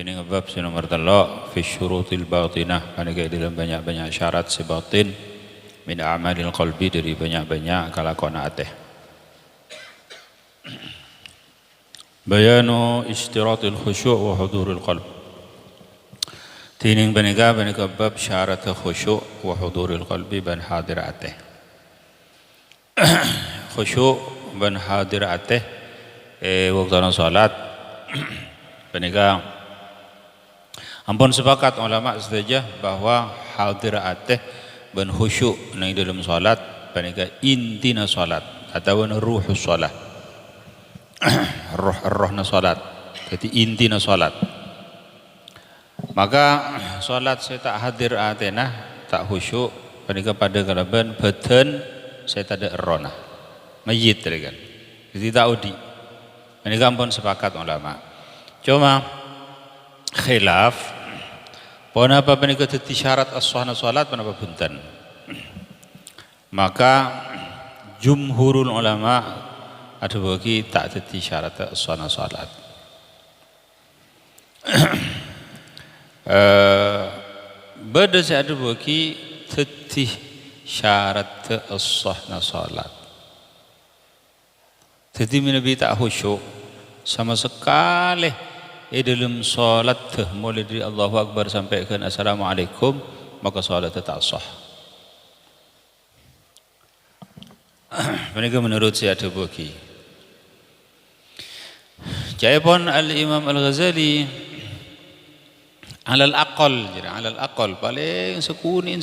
Ini ngebab si nomor telok fi syurutil batinah, panika dalam banyak-banyak syarat si batin min a'malil qalbi, dari banyak-banyak kalakuan hati. Bayanu istiratil khusyuk wa huduril qalb. Tining panika bab syarat khusyuk wa huduril qalbi ban hadir hati. Khusyuk ban hadir hati waktu salat panika ampun sepakat ulama setuju bahwa hadir ateh ben khusyuk nang dalam salat panika intina salat atau ruhus salat. rohna salat. Jadi intina salat. Maka salat saya tak hadir atena, tak khusyuk panika pada kalaban badan saya tak ada erona. Mayit kan. Jadi tak udi. Panika ampun sepakat ulama. Cuma khilaf apa panika dadi syarat as-sahna salat panapa bunten. Maka jumhurul ulama ada bagi tak dadi syarat as-sahna salat. Beda ada bagi dadi syarat as-sahna salat. Jadi Nabi tak khusyuk sama sekali dalam salat mulai dari Allahu Akbar sampai ke Assalamualaikum, maka salat tak sah. Mereka menurut saya ada bagi. Jawaban Al-Imam Al-Ghazali alal aqal paling sekuni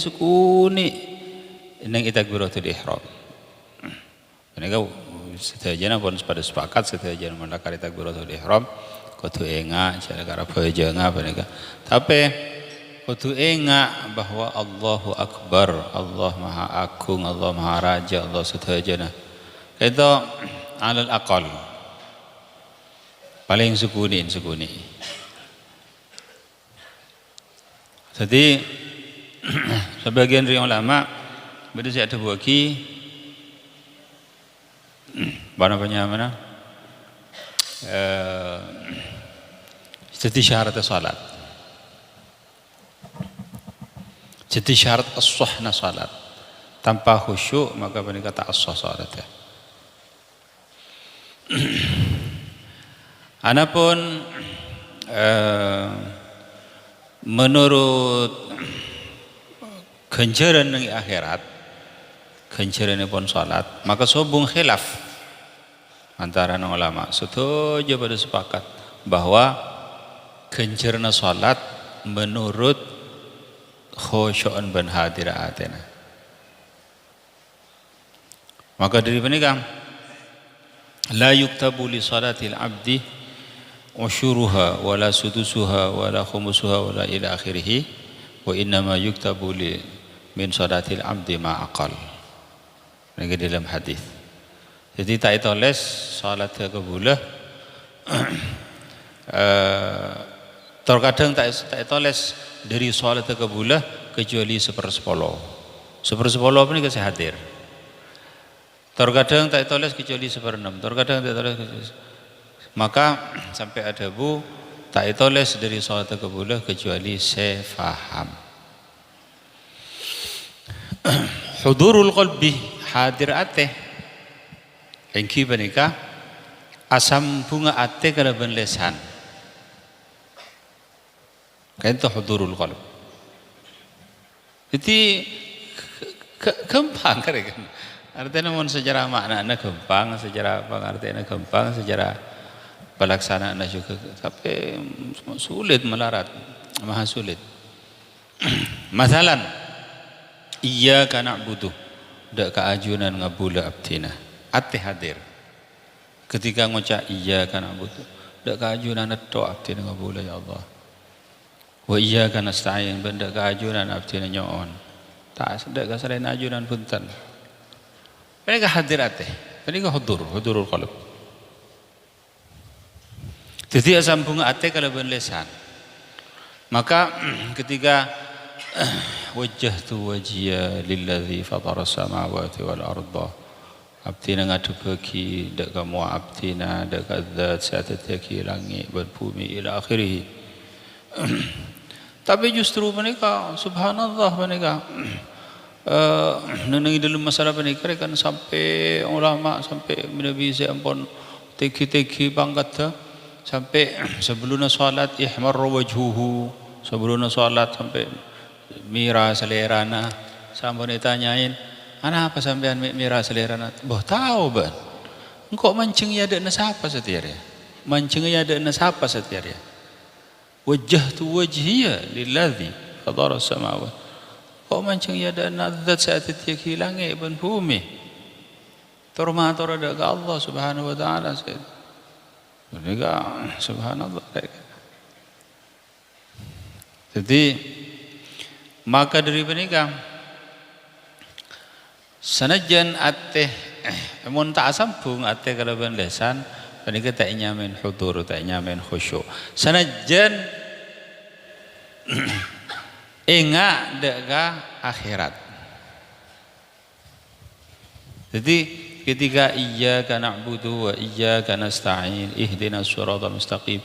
nang takbiratul ihram. Mereka setajana pun pada sepakat setajana melakari takbiratul ihram kudu enggak cara cara bajanga panika. Tapi kudu enggak bahwa Allahu Akbar, Allah Maha Agung, Allah Maha Raja, Allah setajana. Itu alal aqal. Paling sekuni. Jadi sebagian dari ulama beda saya ada bagi mana jadi syarat salat. Jadi syarat as-sahna salat. Tanpa khusyuk maka panika tak as-sah salatnya. Adapun menurut ganjaran nang akhirat, ganjaranipun salat, maka sobung khilaf antara ulama. Setuju pada sepakat bahwa ganjarna salat menurut khusyu'an ban hadiratena. Maka dari penikam la yuktabu li salatil abdi usyuruha wala sudusuha wala khumusuha wala ila akhirih wa innama yuktabu li min salatil abdi ma aqal. Ini dalam hadis. Jadi tak itoles salat kebulah terkadang tak itoles dari salat kebulah kecuali sepersepuluh apa ini kasih hadir. Terkadang tak itoles kecuali seperenam, terkadang tak itoles maka sampai ada bu tak itoles dari salat kebulah kecuali saya faham. Hudurul qalbi hadir ateh engki panika asam bunga ate kalaban lesan. Kan itu hudurul qalb. Jadi gampang kan. Artinya mun secara maknanya gampang, secara pengertiannya gampang, secara pelaksanaannya juga tapi sulit melarat, maha sulit. Masalan iyyaka na'budu dak kaajunan ngabula abdina. Ate hadir ketika ngucap iyyaka na'budu dak kaajunan doa abdi ngabula ya Allah wa iyyaka nasta'in benda kaajunan abdi nyoon tak sedak kasarain ajunan punten mereka hadir ate mereka hudurul qalb. Jadi sambung ate kalau lesan maka ketika wajjahtu wajhiya lilladzi fatara samawati wal arda abdina ngadu bagi dak kamu abdina dak zat saat teki langit dan bumi ila akhirih Tapi justru mereka subhanallah mereka nenengi dalam masalah mereka kan sampai ulama sampai Nabi saya ampun teki-teki pangkat sampai sebelum salat ihmar wajhuhu, sebelum salat sampai mira selerana, sampai ditanyain ana apa sampean mira selerana, boh tahu ban engkau mancing ya ada siapa setiap hari, mancing ya ada siapa setiap hari, wajjahtu wajhiya lilladzi qadara samawat, kau mancing ya ada zat saat tiak hilang ibn bumi termatur ada ke Allah subhanahu wa ta'ala mereka subhanallah. Jadi maka dari mereka sanajan ateh mun tak sambung ateh kalau lesan mereka tak nyamin hudur tak nyamin khusyuk sanajan ingat deka akhirat. Jadi ketika iyyaka na'budu wa iyyaka nasta'in ihdinas siratal mustaqim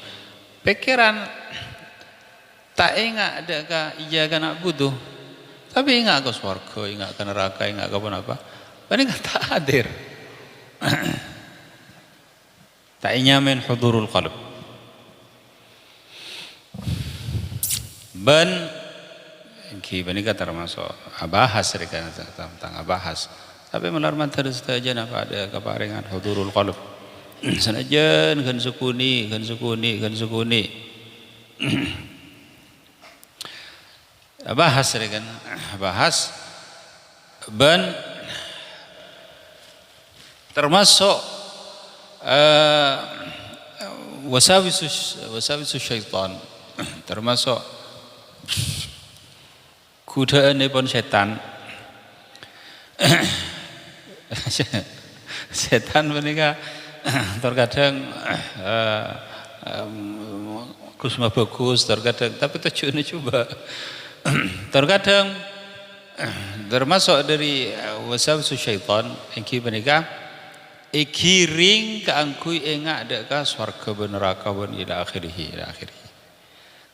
pikiran tak ingat deka iyyaka na'budu tapi ingat ke surga, ingat ke neraka, ingat ke apa paling tak hadir. Tak nyamin hudurul qalb. Ben ini termasuk bahas tentang bahas tapi melarman terus saja apa ada keparingan hudurul qalb sanajan kan sukuni bahas kan bahas ben termasuk wasawisus syaitan termasuk godaan pun setan. Setan menika terkadang kusma bagus terkadang tapi tujuannya coba terkadang termasuk dari wasawsu syaitan iki menika iki ring kaangkui engak deka swarga ben neraka ben ila akhirih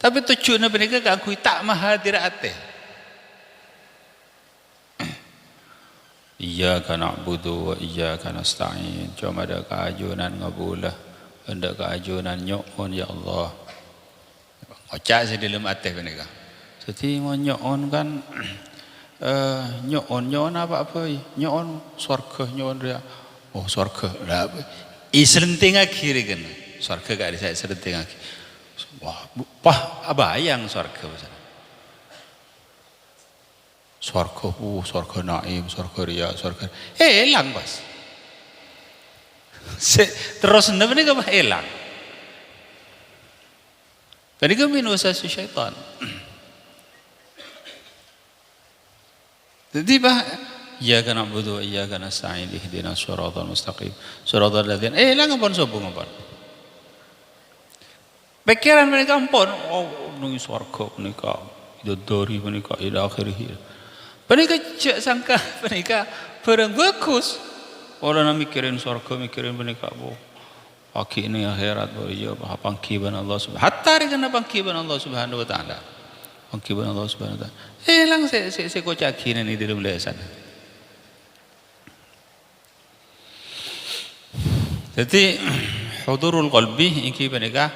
tapi tujuannya menika kaangkui tak mahadir ateh. Iyyaka na'budu wa iyyaka nasta'in. Cuma ada keajunan ngabulah, ada keajunan nyokon ya Allah. Ngocak saya dalam ateh menika. Jadi mau nyokon kan nyokon apa nyokon surga nyokon dia. Oh surga lah. Islenting akhir kan. Surga gak ada saya selenting akhir. Wah, abayang surga besar. Surga naim, surga ria, surga hilang bos. Terus ini kau hilang. Tadi kau minus syaitan. Jadi iyyaka na'budu wa iyyaka nasta'in ihdinas siratal mustaqim siratal ladzina hilang ampun sobong ampun. Pikiran mereka ampun nungi surga menika dari menika ila akhirih. Mereka cek sangka mereka barang bagus. Orang mikirin surga, mikirin mereka pagi ini akhirat boleh jawab pangkiban Allah subhanahu. Hatta dengan pangkiban Allah subhanahu wa taala. Pangkiban Allah subhanahu wa taala. Hilang saya kocakin ini di dalam lesan. Jadi hudurul qalbi iki mereka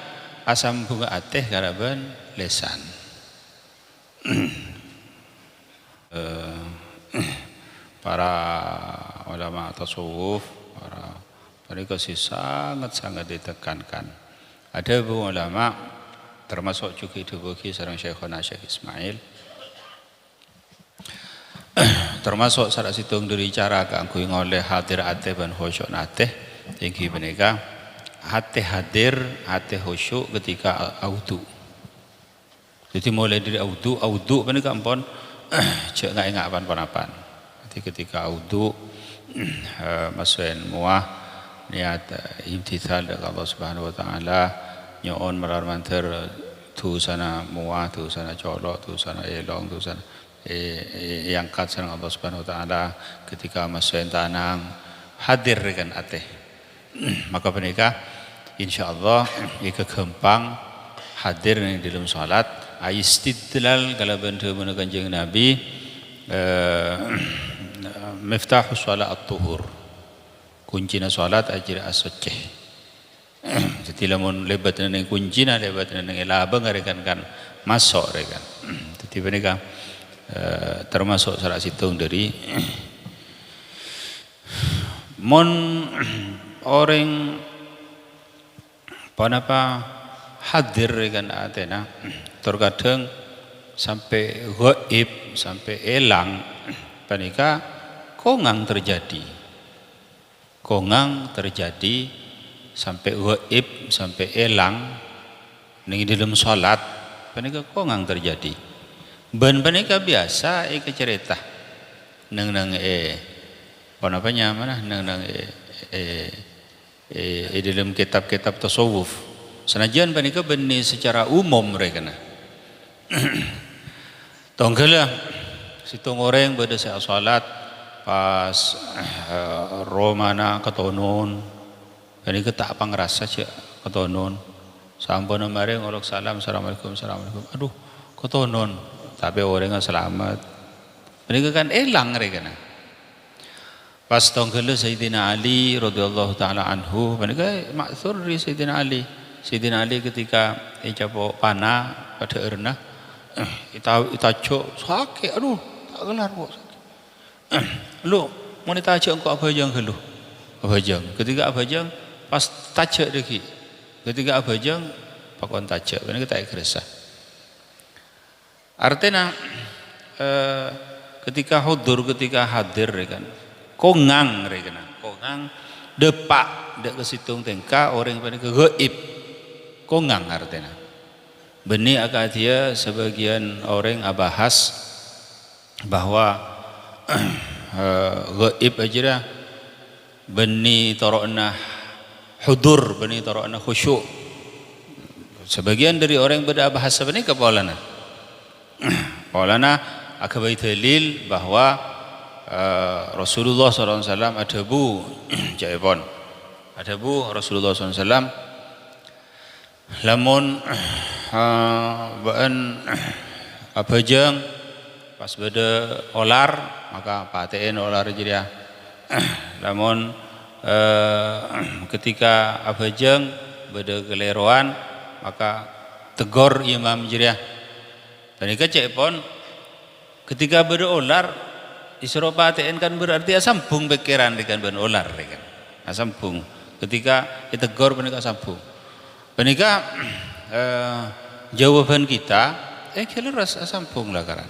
asam bunga ateh karaban lesan. Para ulama tasawuf mereka sih sangat ditekankan. Ada beberapa ulama termasuk juga Dubuki sareng Syekhona Syekh Ismail termasuk salah situng dari cara kanggo ngoleh hadir ate ban khusyuk nate tinggi menika hati hadir hati khusyuk ketika audu. Jadi mulai dari audu menika ampun cek nggak ingat apa-apa. Jadi ketika audu masukin muah niat imtithal dari Allah Subhanahu Wa Taala nyon melarmanter tu sana muah tu sana colok tu sana elong tu sana yang kat sana Allah Subhanahu Wa Taala ketika masukin tanang hadir dengan ateh maka menikah insyaallah jika gempang hadir ning dalam salat istidlal kalau benda mana Kanjeng Nabi miftahus salat at-tuhur kuncina salat ajir as-sucih. Jadi lamun lebat ning kuncina lebat ning labang rekan kan masuk rekan. Jadi mereka termasuk salah situng dari mon orang apa hadir rekan atena terkadang sampai gaib sampai elang panika kongang terjadi sampai gaib sampai elang ning dalam salat panika kongang terjadi. Ben panika biasa cerita nang apa nang dalam kitab-kitab tasawuf senajan panika benih secara umum mereka tonggala situng orang pada saat salat pas romana ketonon panika tak apa ngerasa cek ketonon sampun mareng olok salam assalamualaikum aduh ketonon tapi orang selamat mereka kan elang mereka pas tonggala Sayyidina Ali radhiyallahu taala anhu mereka maksur dari Sayyidina Ali ketika capo panah pada erna itacok sakit aduh tak kelar kok lu mau ditacok engkau abajang helu abajang ketika abajang pas tacok deki ketika abajang pakon tacok mereka tak kerasa. Artinya ketika hadir kan kongang depak dek kesitung tengka orang pada gaib kongang artinya benih akadia sebagian orang abahas bahwa gaib aja benih torokna hudur benih torokna khusyuk sebagian dari orang beda bahasa benih kepolana akabai dalil bahwa Rasulullah SAW ada bu jaibon ada bu Rasulullah SAW lamun baan abajang pas beda olar maka paten olar jadi lamun ketika abajang beda keleruan maka tegor imam jadi panika cepon ketika berolar isra paten kan berarti sambung pikiran dengan berolar kan sambung ketika ditegur panika sambung panika jawaban kita kelas sambung lakaran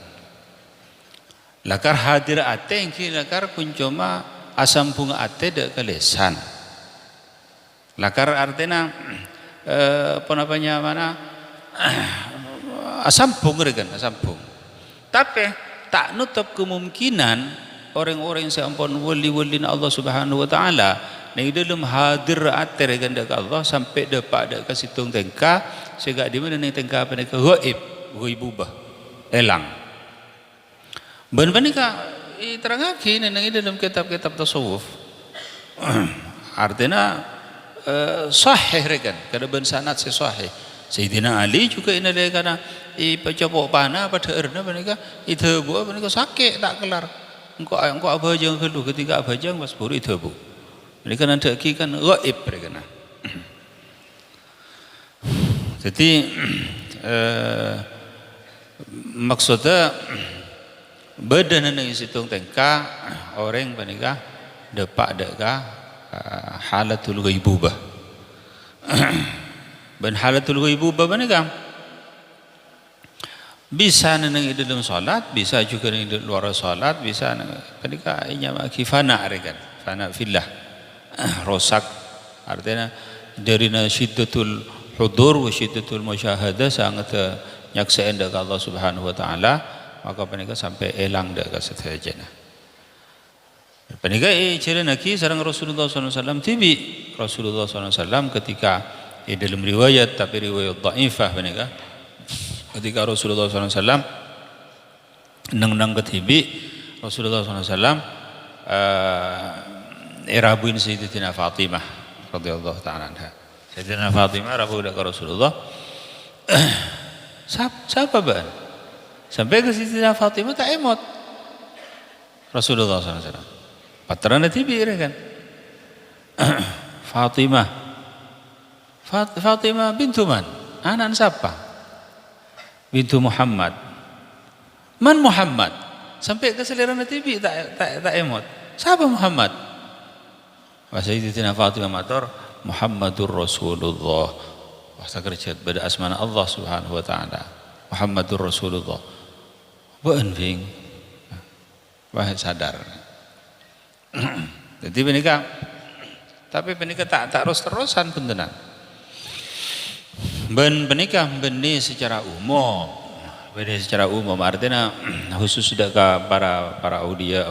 lakar hadir ate engki lakar kuncoma asambung ate dek kelesan lakar artinya apa namanya mana asambung rekan asambung tapi tak nutup kemungkinan orang-orang yang seampun wali-wali Allah Subhanahu wa taala ning dalam hadir ate rekan dak Allah sampai depak dak kasitung tengka sehingga di mana ning tengka panika ghaibubah elang ben panika terangake ning dalam kitab-kitab tasawuf artinya sahih rekan kada ben sanad sahih Sayyidina Ali juga ini dia karena pecopok panah pada erna mereka itu buat mereka sakit tak kelar engkau abajang keluh ketika abajang pas buru itu bu mereka nanti kan gaib mereka jadi maksudnya badan yang situng tengka orang mereka depak deka halatul ghaibubah ban halatul ghaibubah mereka bisa nang dalam salat bisa juga nang luar salat bisa ketika inya kifana rekan fana fillah rosak artinya dari syiddatul hudur wa syiddatul musyahadah sangat nyaksaan dak Allah Subhanahu wa taala maka mereka sampai elang dak kasetejana mereka cerita lagi sareng Rasulullah SAW tibi Rasulullah SAW ketika dalam riwayat tapi riwayat dhaifah mereka ketika Rasulullah SAW nang ketibi Rasulullah SAW rabuin Sayyidatina Fatimah radhiyallahu ta'ala anha Sayyidatina Fatimah rabu dak Rasulullah Siapa ban? Sampai ke Siti Fatimah tak emot. Rasulullah SAW. Patrana tibi kan. Fatimah bintu man? Anak siapa? Bintu Muhammad. Man Muhammad? Sampai ke selera tibi tak emot. Siapa Muhammad? Bahasa Sayyidina Fatimah matur Muhammadur Rasulullah. Bahasa kerja pada asmana Allah Subhanahu wa taala. Muhammadur Rasulullah. Beun ping. Wah sadar. Jadi menikah tapi menikah tak terus-terusan puntenan. Ben menikah benih secara umum. Benih secara umum artinya khusus sudah ke para aulia.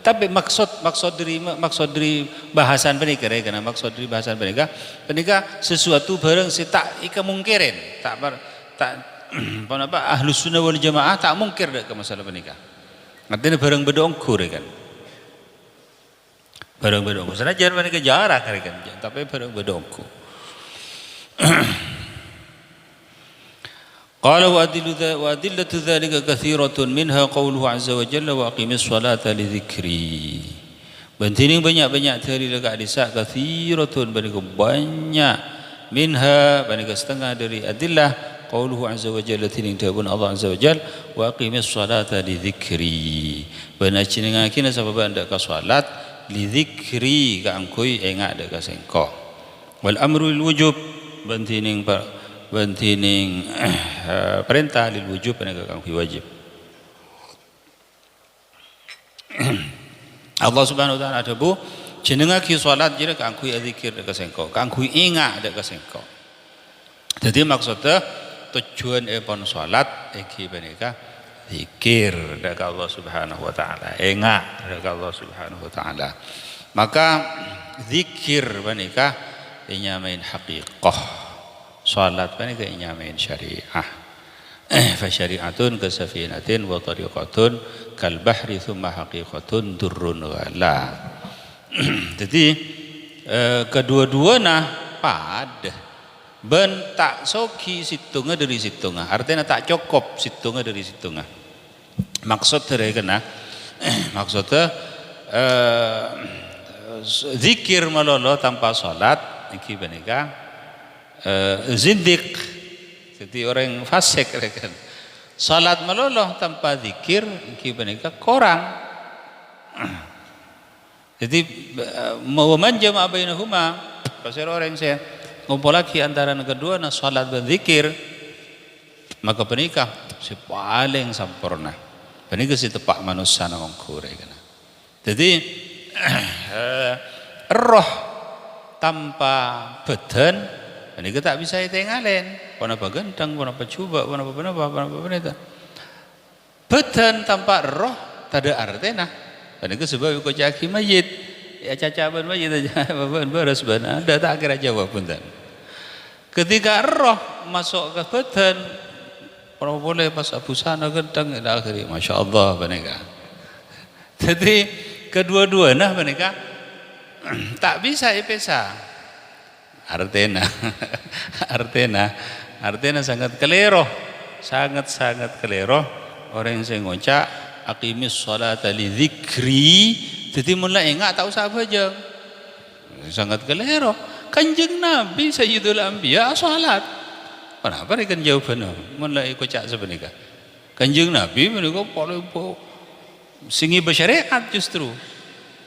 Tapi maksud dari bahasan menikah karena maksud dari bahasan menikah sesuatu barang si tak ika mungkirin, tak apa ahlus sunnah wal jamaah tak mungkir ke masalah menikah. Artinya barang bedongkur kan. Barang bedongkur. Senajan menikah jarang kan, tapi barang bedongkur. Qala wa adillatu dzalika katsiratun minha qauluhu azza wa jalla wa aqimis salata li dzikri. Bantining banyak-banyak dari dekat disa katsiratun banyak minha banyak setengah dari adillah qauluhu azza wa jalla tining dabun Allah azza wa jalla wa aqimis salata li dzikri. Bana cinengakina sabab anda ka salat li dzikri ka angkui engat dak ka sengko. Wal amru lil wujub bantining perintah lil wujub penegakan wajib. Allah Subhanahu wa taala ada bu jenengaki salat jira kangkui zikir dekat sengko, kangkui ingat dekat sengko. Jadi maksudnya tujuan pon salat iki penika zikir dekat Allah Subhanahu wa taala, ingat dekat Allah Subhanahu wa taala. Maka zikir penika nyamain haqiqah. Salat panika nyamain syariah. Fa syari'atun kasafinatin wa tariqatun kal bahri thumma haqiqatun durrun wala. Jadi kedua-duana pad ben tak soki situnga dari situnga. Artinya tak cukup situnga dari situnga. Maksud dari kena maksudnya zikir malolo tanpa salat iki panika zindik, jadi orang fasik kan. Salat meloloh tanpa zikir kibanika korang. Jadi mau menjama bainahuma, pasal orang saya ngumpul lagi antara kedua na salat dan zikir, maka penikah si paling sempurna. Penikah si tepak manusia na mangkure kan. Jadi roh tanpa badan ini kita tak bisa ditengalen, apa gendang, apa coba, apa itu. Badan tanpa roh tak ada artinya. Ini sebab kau caki mayit, ya cacaban mayit aja, beres benar. Ada tak kira jawab pun dan. Ketika roh masuk ke badan, orang boleh pas busana gendang, dah akhirnya, masya Allah, benar. Jadi kedua-duanya mereka tak bisa ipesa. Artena sangat kelero, sangat kelero orang yang saya ngocak aqimis sholata li dzikri, jadi mulai ingat tak usah aja, sangat kelero. Kanjeng Nabi Sayyidul Anbiya salat, kenapa ikan jawabannya mulai kocak sebenarnya. Kanjeng Nabi menika paling singi bersyariat justru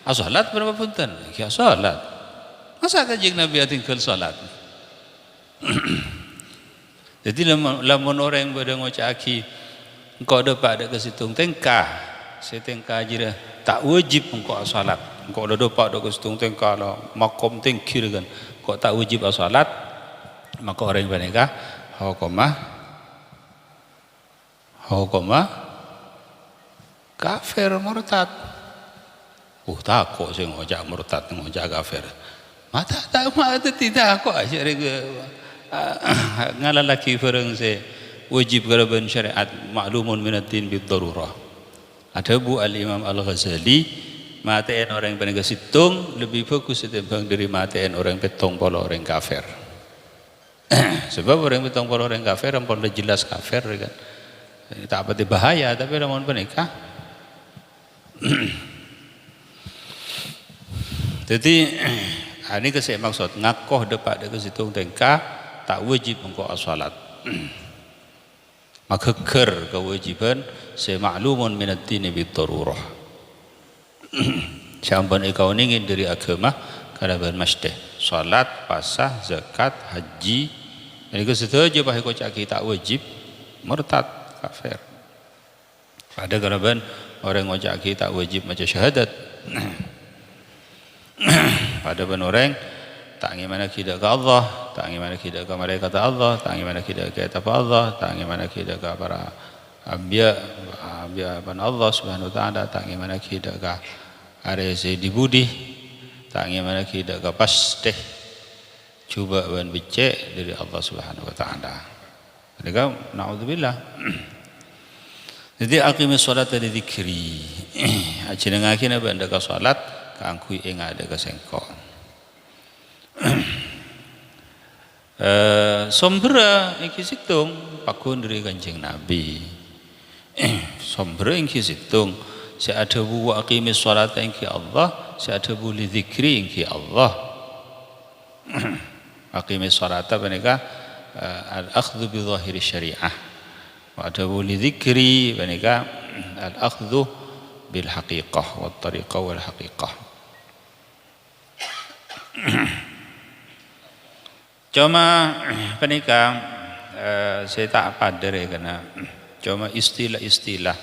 salat berapa punten ya salat. Masa kanjeng Nabi tinggal salat? Jadi lamun orang yang pada ngocaki engkau ada pada kesitung tengkah, setengkah aja tak wajib engkau salat. Engkau ada pada kesitung tengkah lah makom tengkir kan, engkau tak wajib salat, maka orang yang bernikah hukuma kafir murtad. Tak kok saya ngocak murtad, ngocak kafir. Mata tidak kok ngalalaki orang saya wajib kalaban syariat maklumun minatin bid darurah. Ada bu al-Imam Al-Ghazali matain orang yang paling situng lebih fokus ketimbang dari matain orang petong pola orang kafir. Sebab orang betong orang kafir ampun udah jelas kafir kan. Tak apa bahaya tapi lamun menikah. Jadi ini kesek maksud ngakoh depak dek situng tengka tak wajib engkau salat. Maka ker kewajiban semaklumun minad dini bidarurah. Sampan ikau ingin dari agama kada bermasdeh salat, pasah, zakat, haji. Ini kesetuju bah ikau caki tak wajib murtad kafir. Ada keraban orang ngocaki tak wajib macam syahadat. Pada ben orang tak gimana kita ke Allah, tak gimana kita ke malaikat Allah, tak gimana kita ke kitab Allah, tak gimana kita ke para anbiya ban Allah Subhanahu wa taala, tak gimana kita ke arese di budi, tak gimana kita ke pasti cuba ban becek dari Allah Subhanahu wa taala. Jadi naudzubillah. Jadi aqimis sholata li dzikri. Ajenengake ban ka salat kangku ingat ada kesengkok. Sombra iki situng pakun dari Kanjeng Nabi. Sombra iki situng si ada bu aqimis sholata ingki Allah, si ada bu li dzikri ingki Allah. Aqimis sholata menika al-akhdhu bi dhahiri syariah. Wa ada bu li dzikri menika al-akhdhu bil haqiqah wat tariqah wal haqiqah. Cuma penikah saya tak padar ya karena cuma istilah-istilah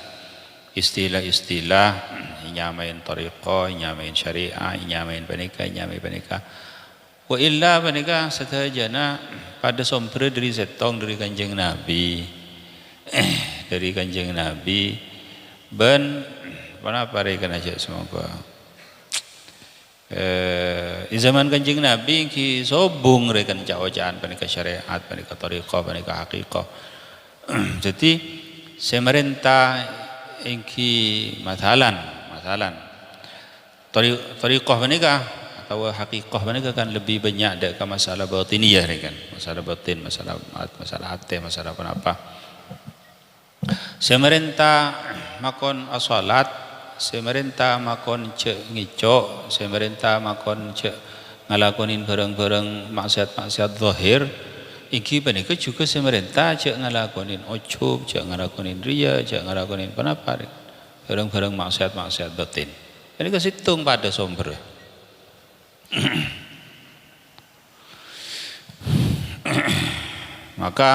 nyamain tariqah, nyamain syariah, nyamain penikah. Wa illa penikah setajana pada sompre dari setong dari Kanjeng Nabi. Dari Kanjeng Nabi ben kenapa rekan aja semoga di zaman Kanjeng Nabi ki sobung rekan cawajaan panika syariat panika tariqah panika haqiqah. Jadi semerintah ingki masalan tariqah panika atau haqiqah panika kan lebih banyak ada ke masalah batiniyah rekan, masalah batin, masalah hati, masalah apa. Semerintah makon asalat, semerintah makon cek ngicok, semerintah makon cek ngalakonin barang-barang maksiat zahir. Iki panika juga semerintah cek ngalakonin ujub, cek ngalakonin riya, cek ngalakonin penapa barang-barang maksiat batin. Ini kesitung pada sumber. Maka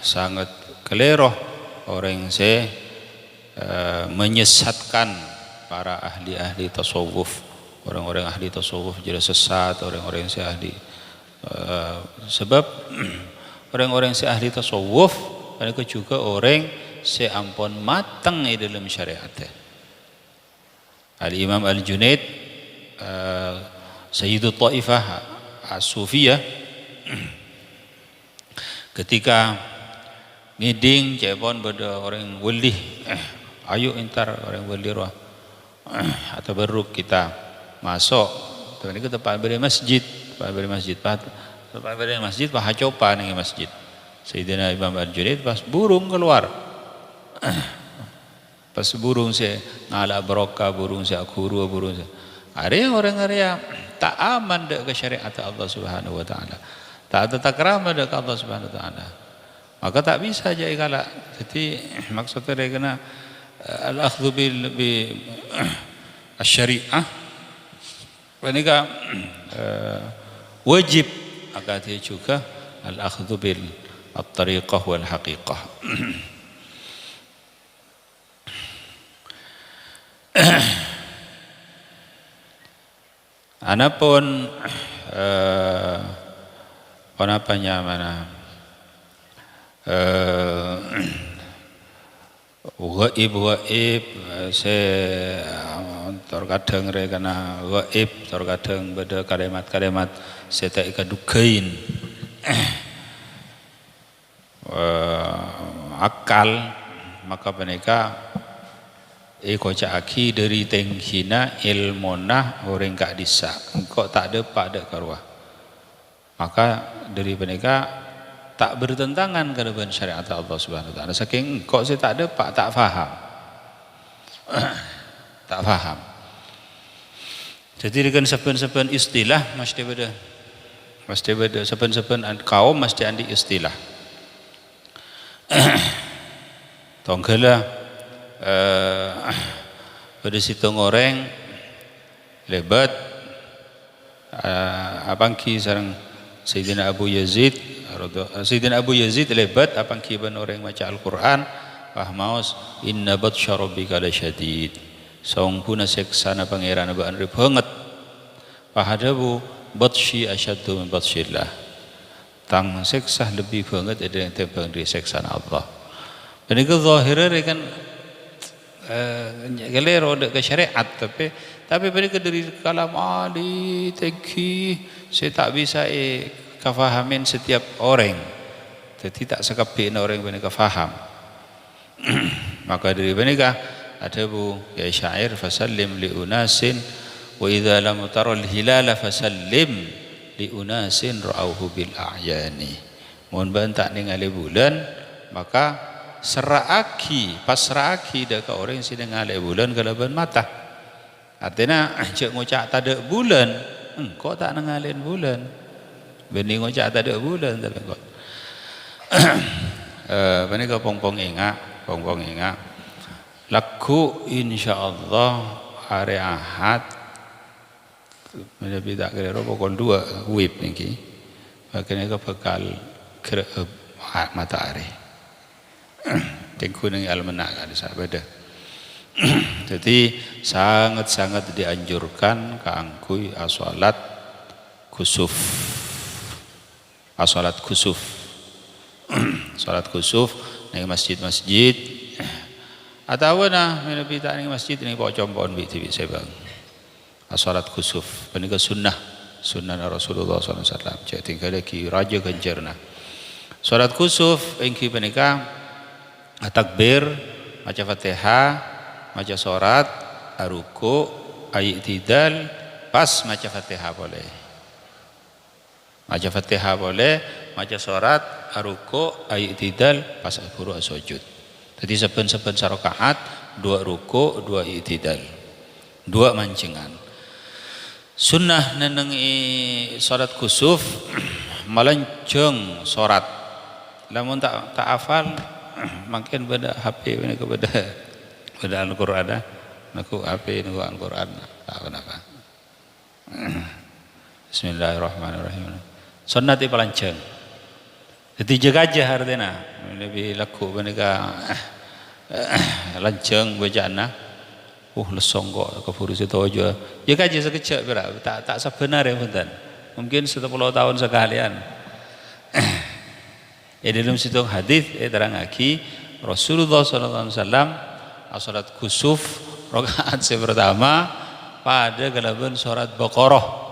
sangat keliru orang yang menyesatkan para ahli tasawuf, orang-orang ahli tasawuf jadi sesat, orang-orang yang ahli sebab orang-orang yang ahli tasawuf mereka juga orang seampun matang di dalam syariat. Al-Imam Al-Junaid Sayyidut Taifah As-Sufiyah ketika ngiding cepon pada orang wali ayo entar orang wali roh atau baru kita masuk ini ke tempat beri masjid pak hacopa nih masjid Sayyidina Imam Al-Junaid pas burung keluar pas burung saya ngala barokah burung saya akuru burung saya ada orang area tak aman dek ke syariat Allah Subhanahu wa taala, tak ada takramah dek Allah Subhanahu wa taala, maka tak bisa jadi galak. Jadi maksudnya dia kena al-akhdhu bi syariah menika wajib akan dia juga al-akhdhu bil at-tariqah wal haqiqah. Anapun penapanya mana gaib saya terkadang rekana gaib terkadang beda kalimat-kalimat saya tak ikadukain akal maka mereka koca aki dari tenghina ilmona orang kak disa engkau tak ada pada karuah Maka dari mereka tak bertentangan dengan syariat Allah Subhanahu wa taala. Saking kok saya tak ada pak tak faham. Tak faham. Jadi dengan saben-saben istilah mesti beda saben-saben kaum mesti andi istilah. Tonggala pada situ ngoreng lebat apangki sareng Sayyidina Abu Yazid lebat apangki ban orang maca Al-Qur'an pahmaos inna batsya rabbika lasyadid saung puna seksana pangeran baan banget pahadabu batsyi asyaddu min batsyillah tang seksa lebih banget dari yang tembang dari seksana Allah. Dan itu zahirnya kan galero ke syariat tapi mereka dari kalam ali teki saya tak bisa kefahamin setiap orang. Jadi tak sekepin orang mereka faham. Maka dari mereka ada bu ya syair fasallim li unasin wa idza lam tara al hilala fasallim li unasin ra'auhu bil a'yani. Mohon bantak ningali bulan maka pasraaki dak orang yang sedang ngalih bulan kalaban mata. Artinya cek ngucak tak ada bulan, engkau tak ngalih bulan. Bening ngucak tak ada bulan tapi kok. Bani kau pong ingat. Laku insyaallah hari Ahad lebih tak kira pukul 2 wib niki. Makanya kau bakal kira matahari. Tengku nang almanak ada sabada. Jadi sangat-sangat dianjurkan kaangkui asalat kusuf. Salat kusuf nang masjid-masjid atau na menepi tak nang masjid ni pocong-pocong biti sebang. Salat kusuf panika sunnah Rasulullah sallallahu alaihi wasallam. Jadi tinggal lagi raja ganjarna. Salat kusuf engki panika takbir maca Fatihah maca surat ruku i'tidal pas maca Fatihah boleh maca surat ruku i'tidal pas guru sujud. Jadi saben-saben rakaat 2 ruku 2 i'tidal 2 mancingan. Sunnah nenengi salat kusuf melenceng surat lamun tak hafal makin beda HP ini ke beda Al-Qur'an naku HP naku Al-Qur'an tak apa. Bismillahirrahmanirrahim. Sunnati pelanceng. Jadi jaga aja hartena lebih laku menika lanceng bacana. Lesong kok kefuru situ aja. Jaga aja sekejap berak tak sebenarnya punten. Mungkin 10 tahun sekalian. Dalam situ hadis terang lagi Rasulullah SAW salat kusuf rakaat pertama pada galaban surat Baqarah.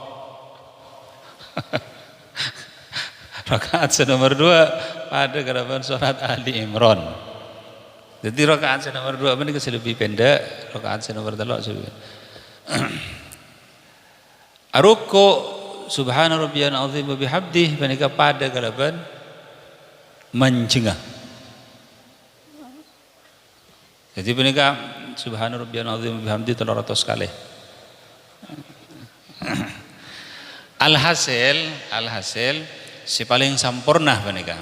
Rakaat nomor 2 pada galaban surat Ali Imran. Jadi rakaat nomor 2 ini lebih pendek, rakaat nomor 3 lebih. Ruku subhana rabbiyal azim wa bihamdih menika pada galaban mencengah. Jadi menika subhana rabbiyal azim bihamdi 300 kali. Alhasil si paling sempurna menika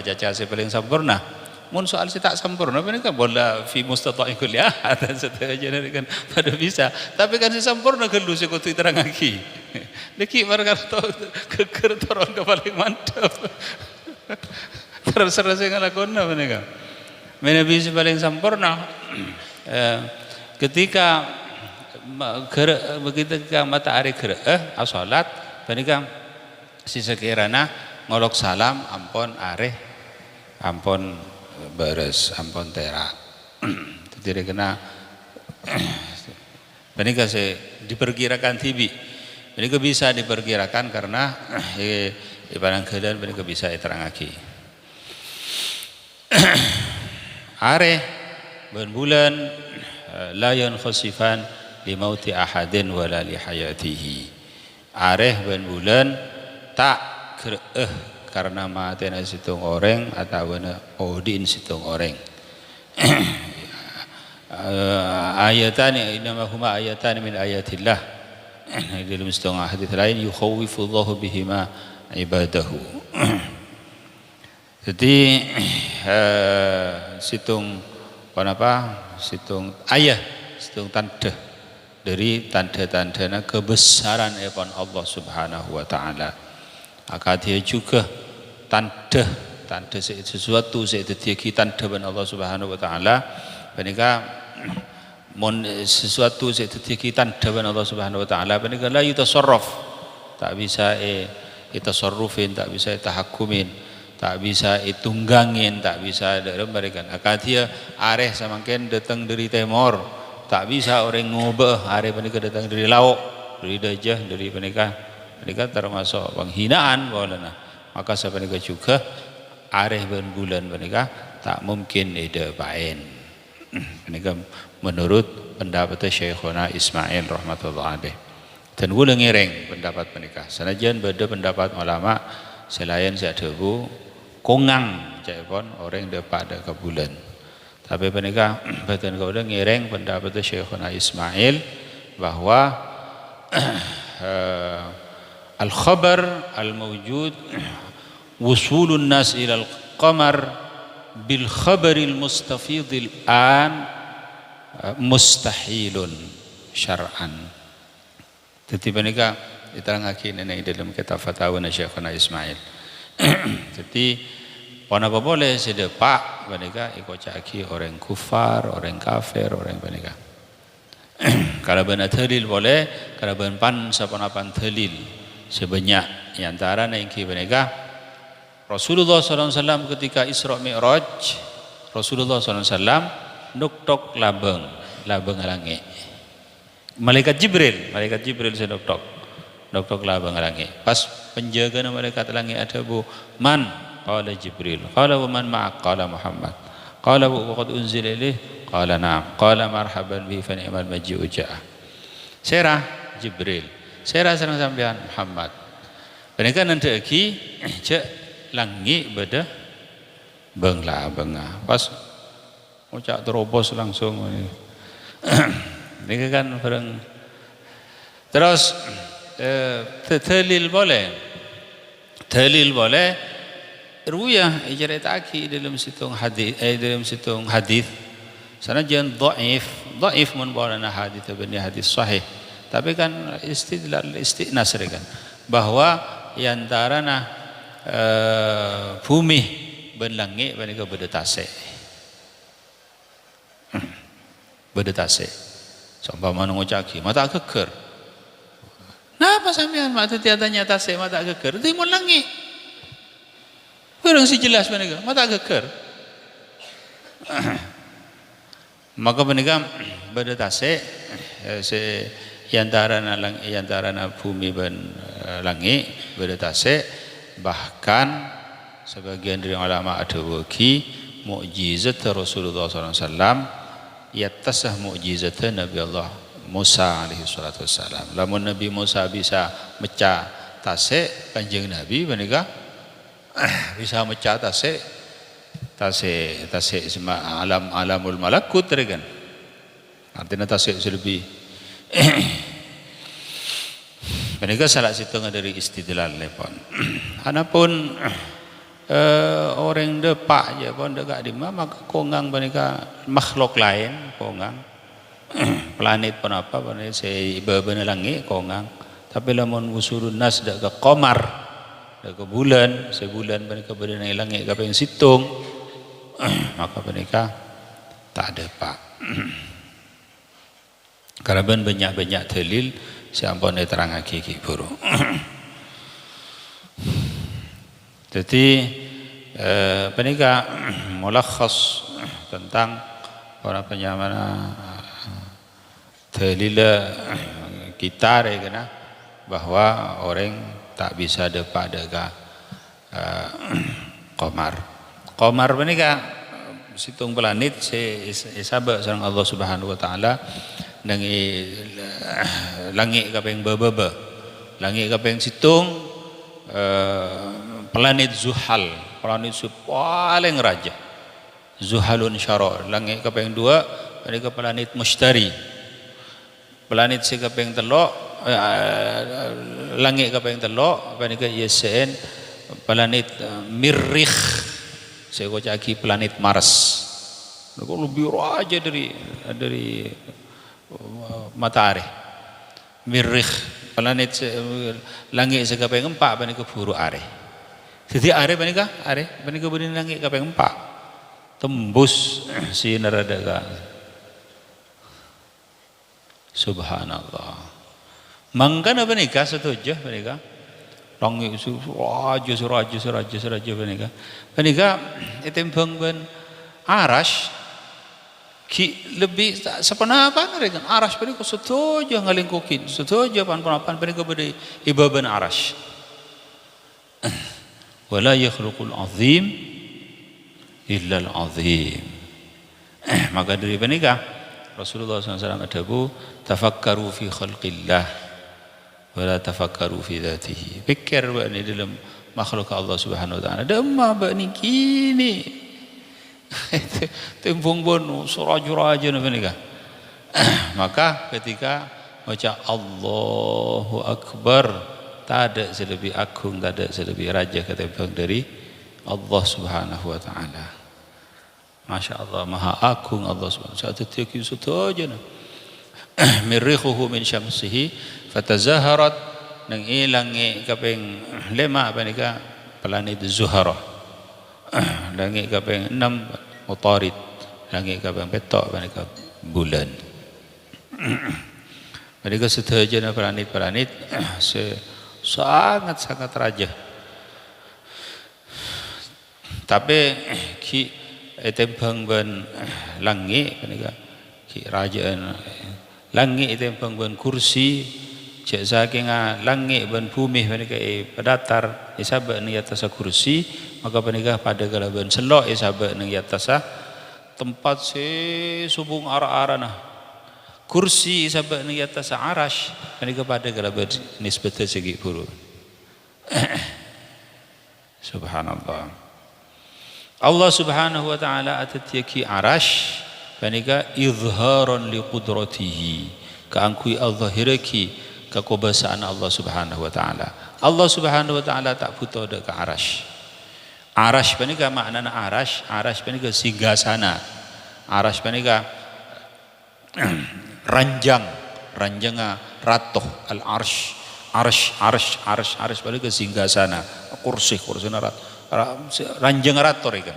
aja si paling sempurna. Mun soal si tak sempurna menika bola fi mustata'i kulli ahad seterusnya kan pada bisa. Tapi kan si sempurna kelu si kutu terang lagi. Leki mereka tahu keker orang paling mantap. Terus saya ngelakonna menika. Nabi paling sempurna ketika matahari gereh salat menika si sekirana ngolok salam ampun areh ampun beres ampun terak. Jadi kena menika saya diperkirakan tibi. Menika bisa diperkirakan karena ibarat keadaan menika bisa terang lagi. Areh bulan la yankhasifan li mauti ahadin wala li hayatihi. Areh bulan tak karena matena situng orang atau odin situng orang. Ayatan inama huma ayatan min ayatillah. Dalam setengah hadis lain yukhawwifullahu bihima ibadahu. Jadi situng situng ayah, situng tanda dari tanda-tanda kebesaran Allah Subhanahu wa taala. Maka dia juga tanda sesuatu seperti tanda Allah Subhanahu wa taala. Menika sesuatu seperti tanda Allah Subhanahu wa taala, menika la yutasarraf, tak bisa itasarrufin, tak bisa tahakkumin, tak bisa tunggangin, tak bisa mereka. Maka dia areh samangken datang dari timur, tak bisa orang ngubah areh menika datang dari laut, dari dajah, dari menika termasuk penghinaan bolana. Maka sebenarnya juga areh bulan menika tak mungkin ida paen. Menika menurut pendapat Syekhuna Ismail rahmatullah alaih. Dan gula ngereng pendapat menika. Sanajan beda pendapat ulama selain sadebu kongang cepon orang depan ada ke bulan. Tapi menika badan kau ngereng pendapat Syekhuna Ismail bahwa al-khabar al-mawjud wusulun nas ila al-qamar bil khabaril mustafidil an mustahilun syar'an. Jadi menika diterangkan ini dalam kitab fatwa Syekhuna Ismail. Jadi apa boleh sedepak menika ikocaki orang kufar, orang kafir, orang menika. Kalau benar dalil boleh, kalau benar pan saponapan dalil sebanyak antara niki menika Rasulullah SAW ketika Isra Mi'raj, Rasulullah SAW nuktok labeng langit. Malaikat Jibril nuktok labeng langit. Pas penjaga malaikat langit ada bu man, qala Jibril, qala wa man ma'ak, qala Muhammad, qala wa qad unzila ilaih, qala na'am, qala marhaban bi fa ni'mal maji'u ja'a. Serah Jibril, serah sareng sampean Muhammad. Mereka nanti lagi cek langit beda benga pas ucap terobos langsung ini kan bareng terus dalil boleh ruya ijarataki dalam situng hadis sana jangan dhaif mun bolana hadis benih hadis sahih, tapi kan istidlal istiqnas kan bahwa antarana bumi ben langit menika bedetase seumpama ngucaki mata geger. Napa sampean mata tiadanya tase mata geger timun langit bareng si jelas menika mata geger. Maka menika bedetase yantarana bumi ben langit bedetase. Bahkan sebagian dari ulama ada wagi mukjizat Rasulullah SAW yatasah mukjizat Nabi Allah Musa alaihi salatu wassalam. Lamun Nabi Musa bisa mecah tasik, kanjeng Nabi menika bisa mecah tasik alamul malakut kan. Artinya tasik lebih menika salah satu dari istidlal lepon. Anapun orang depak je pun dekat di mana maka kongang menika makhluk lain kongang planet pun apa pun saya berbena langit kongang. Tapi lamun wusulun nas dak ke qamar dak ke bulan sebulan menika berada di langit ke yang situng maka menika tak ada pak. Karena banyak dalil siapa yang terangake iki buru. Jadi penika mulakhas tentang para penyamana dalil kita kena bahwa orang tak bisa depak daga qamar penika situng planet sabak sareng Allah Subhanahu wa taala nang langit kaping bababa langit kaping situng planet Zuhal, planet paling raja. Zuhalun syara, langit kaping 2 panika planet Mushtari. Planet sing kaping 3 langit kaping 3 panika ISN planet Mirrikh. Saya kocaki planet Mars. Itu lebih raja dari matahari. Mirrikh planet langit sing kaping 4 panika buru are. Jadi are panika beri langit kaping 4. Tembus sinar daga. Subhanallah. Mangkana panika setuju panika. Langit raja panika. Panika itembang ben arash ki lebih sepenapa mereka arash panika setuju ngalingkukin setuju pan-pan panika beri ibaban arash. Wala yakhluqul azim illal azim. Maka dari panika Rasulullah SAW adabu tafakkaru fi khalqillah wala tafakkaru fi dhatihi. Pikir bakni dalam makhluk Allah Subhanahu wa taala. Demma bakni kini. Tembung bono suraju-raju panika. Maka ketika baca Allahu Akbar, tak ada selebih agung, tak ada selebih raja ketimbang dari Allah Subhanahu wa taala. Masya Allah, maha agung Allah subhanahu wa ta'ala. Saat itu saja mirrikhuhu min syamsihi fatazaharat nang ilangi kaping 5 panika planet Zuhara. Langit kaping 6 Utarid. Langit kaping 7 panika bulan. Panika saja planet-planet sangat raja. Tapi itembang ben langit panika ki rajaan langit itembang ben kursi cek saking langit ben bumi panika padatar isabak ni atas kursi maka panika pada kala ben selok isabak ni atas tempat subung ara-arana kursi isabak ni atas arash panika pada kala ben nisbatan segi buru. Subhanallah. Allah Subhanahu wa taala atatiaki arash panika izharan li qudratihi kaangkui Allah hiraki kekobasaan Allah Subhanahu wa taala. Allah Subhanahu wa taala tak butuh dak ke arash. Arash panika maknana arash panika singgasana. Arash panika ranjanga ratoh al arsh panika singgasana. Kursi narat ranjang rator ikan.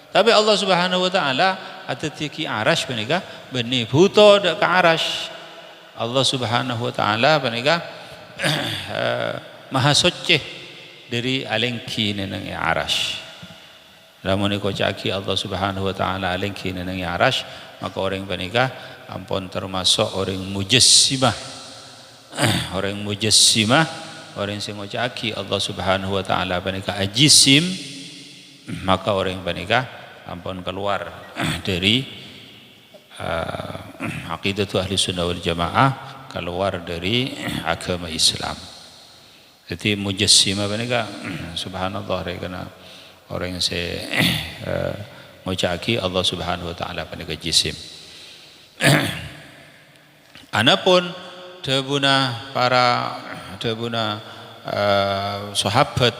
Tapi Allah Subhanahu wa taala atatiaki arash panika beni buto dak ka arash. Allah Subhanahu wa taala panika maha suci dari alengki nang arash. Lamun kocaki Allah Subhanahu wa taala alengki nang arash maka orang panika ampun termasuk orang mujassimah. Orang mujassimah orang sing ngocaki Allah Subhanahu wa taala panika ajisim maka orang panika ampun keluar dari aqidatu ahli sunnah wal jamaah, keluar dari agama Islam. Jadi mujassimah panika subhanallah rekana orang yang ngocaki Allah Subhanahu wa taala panika jisim. Anapun debuna sahabat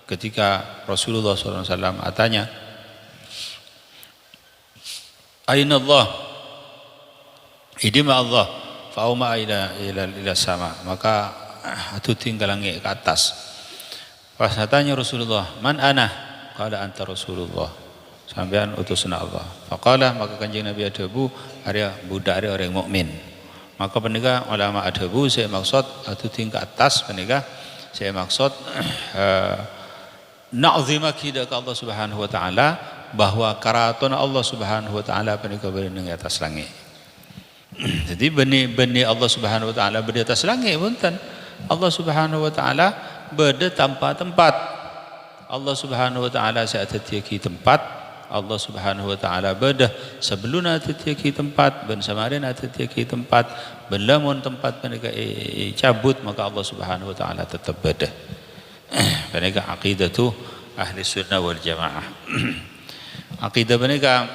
ketika Rasulullah SAW tanya aina Allah, idima Allah, fauma ila sama, maka itu tinggal langit ke atas. Pas tanya Rasulullah, man ana? Qala anta Rasulullah, sampean utusna Allah. Faqala, maka kanjeng Nabi adabu area budak area orang mukmin. Maka penikah ulama adabu saya maksud itu tingkat atas penikah saya maksud na'zimaki ke Allah Subhanahu wa taala, bahwa karaton Allah Subhanahu wa taala penikah berada di atas langit. Jadi benih Allah Subhanahu wa taala berada di atas langit punten. Allah Subhanahu wa taala berada tanpa tempat. Allah Subhanahu wa taala saat tiaki tempat. Allah Subhanahu wa taala berada sebelum tiaki tempat, ben samarin tiaki tempat, ben lamun tempat mereka cabut, maka Allah Subhanahu wa taala tetap berada. Mereka akidah tu ahli sunnah wal jamaah. Akidah mereka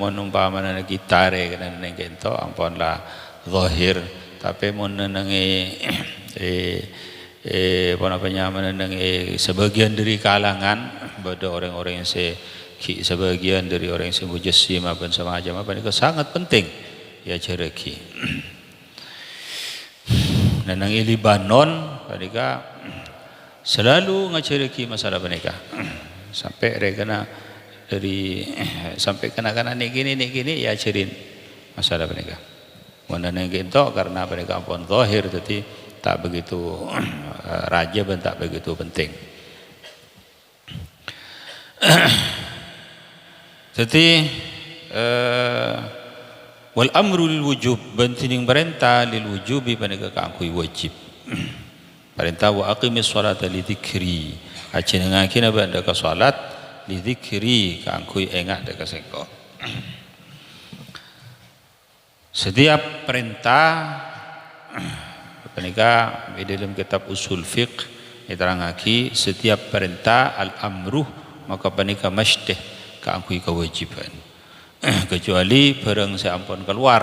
menumpah mana gitar kena neng kento ampunlah zahir tapi menenangi apa namanya menenangi sebagian dari kalangan pada orang-orang yang sebagian dari orang yang mujassim apa semacam apa ini sangat penting ya cereki. Nenangi Libanon mereka selalu ngacereki masalah mereka sampai mereka dari sampai kena-kena ni gini ya cerin masalah mereka. Mana nengi itu karena mereka pun zahir jadi tak begitu raja dan tak begitu penting. Jadi wal amru lil wujub bantining perintah lil wujubi mereka kaangkui wajib. Perintah wa aqimis sholata li dzikri. Ajenengake banda ka salat li dzikri kaangkui engak deka sengko. Setiap perintah mereka di dalam kitab usul fiqh diterangake setiap perintah al-amruh maka perintah masydeh kaangkui kewajiban. Kecuali barang seampun keluar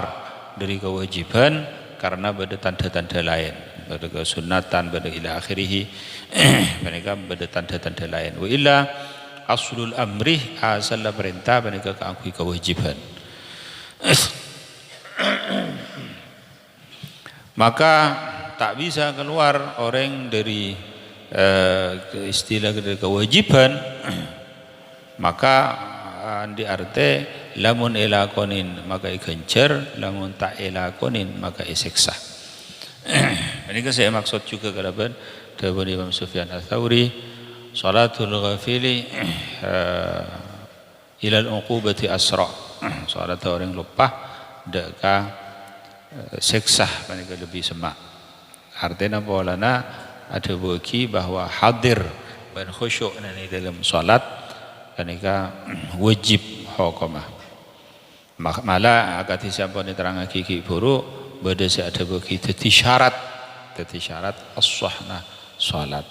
dari kewajiban karena ada tanda-tanda lain, ada kesunatan, ada ila akhirih, mereka ada tanda-tanda lain. Wa illa aslul amrih asal perintah mereka keangkui kewajiban. Maka tak bisa keluar orang dari istilah dari kewajiban, maka di arti lamun elakonin maka ikencer, lamun tak elakonin maka iseksa. Ini saya maksud juga kerabat dari Imam Sufyan Ats-Tsauri, salatul ghafili ilal uqubati asra. Salat orang lupa deka seksa mereka lebih semak. Artinya bolana ada bagi bahwa hadir dan khusyuk ini dalam salat mereka wajib hukumah. Malah agak siapa diterangkan kiki buruk beda ada bagi teti syarat as-sahna salat.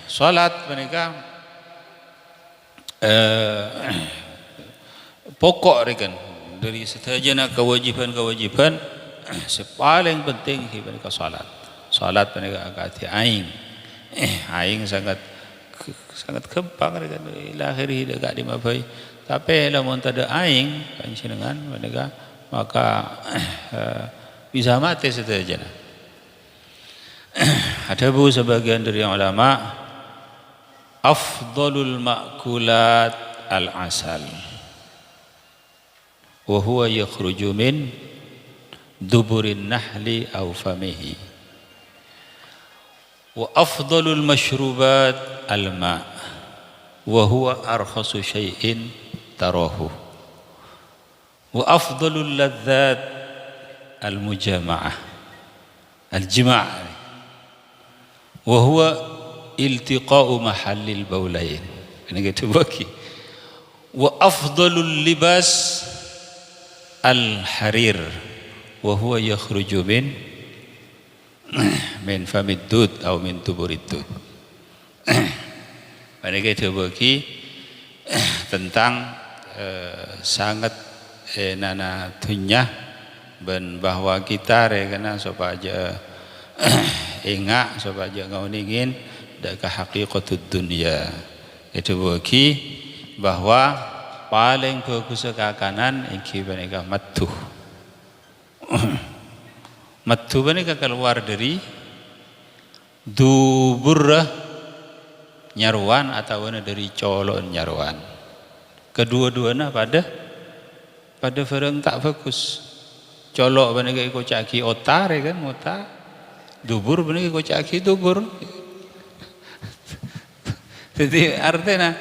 Salat mereka pokok rekan dari setajana kewajiban sepaling penting mereka salat. Salat mereka agak aing sangat kempang rekan lahir dekat di mabai. Tapi lamun tak ada aing panjenengan mereka maka bisa mati setajana. Ada sebagian dari ulama afdalul ma'kulat al-asal wa huwa yakhruju min duburin nahli aw famihi wa afdalul mashrubat al-ma' wa huwa arkhasu syai'in tarahu wa afdalul ladzat al-mujama'ah al-jima' wa huwa iltiqa'u mahallil baulain. Ini kita bagi. Wa afdalul libas al-harir wa huwa yakhruju min famid dud atau min tuburid dud. Ini kita bagi tentang sangat nana dunya dan bahwa kita rekana supaya ingat supaya ngau ingin daka haqiqatud dunya. Itu bagi bahwa paling bagus kekanan iki mereka matuh. Matuh mereka keluar dari dubur nyaruan atau dari colok nyaruan. Kedua-duanya pada barang tak bagus. Colok mereka ikut caki otar kan otar. Dubur mereka ikut caki dubur. Jadi artinya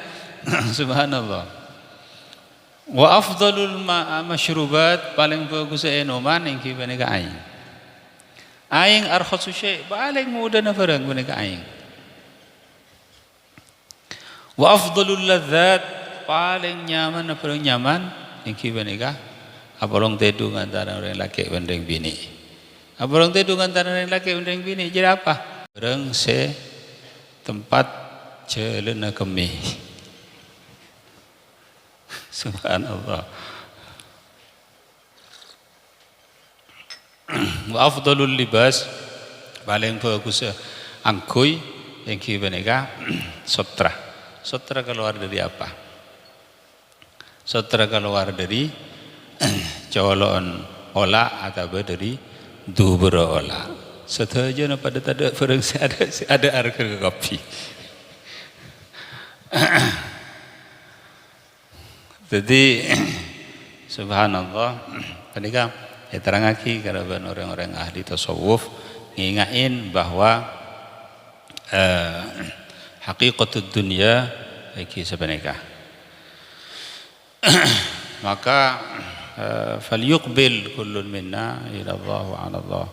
subhanallah. Wa afdalul masyrubat paling bagus minuman yang kita mereka aing. Aing arkhasu syai' paling mudah barang mereka aing. Wa afdalul ladzat paling nyaman paling nyaman yang kita mereka apalong tedung antara orang laki dan orang bini. Abarang tidur antara laki undang bini jadi apa? Barang se tempat celana kami. Subhanallah. Wa afdalul libas paling bagus angkui yang kibaneka sutra. Sutra keluar dari apa? Sutra keluar dari colon olah atau dari dubur olah. Setuju na pada tada perang ada harga kopi. Jadi subhanallah panika ya terangaki kalau orang-orang ahli tasawuf ngingain bahwa hakikatud dunia iki sebenarnya maka falyuqbil kullun minna ila Allah wa ala Allah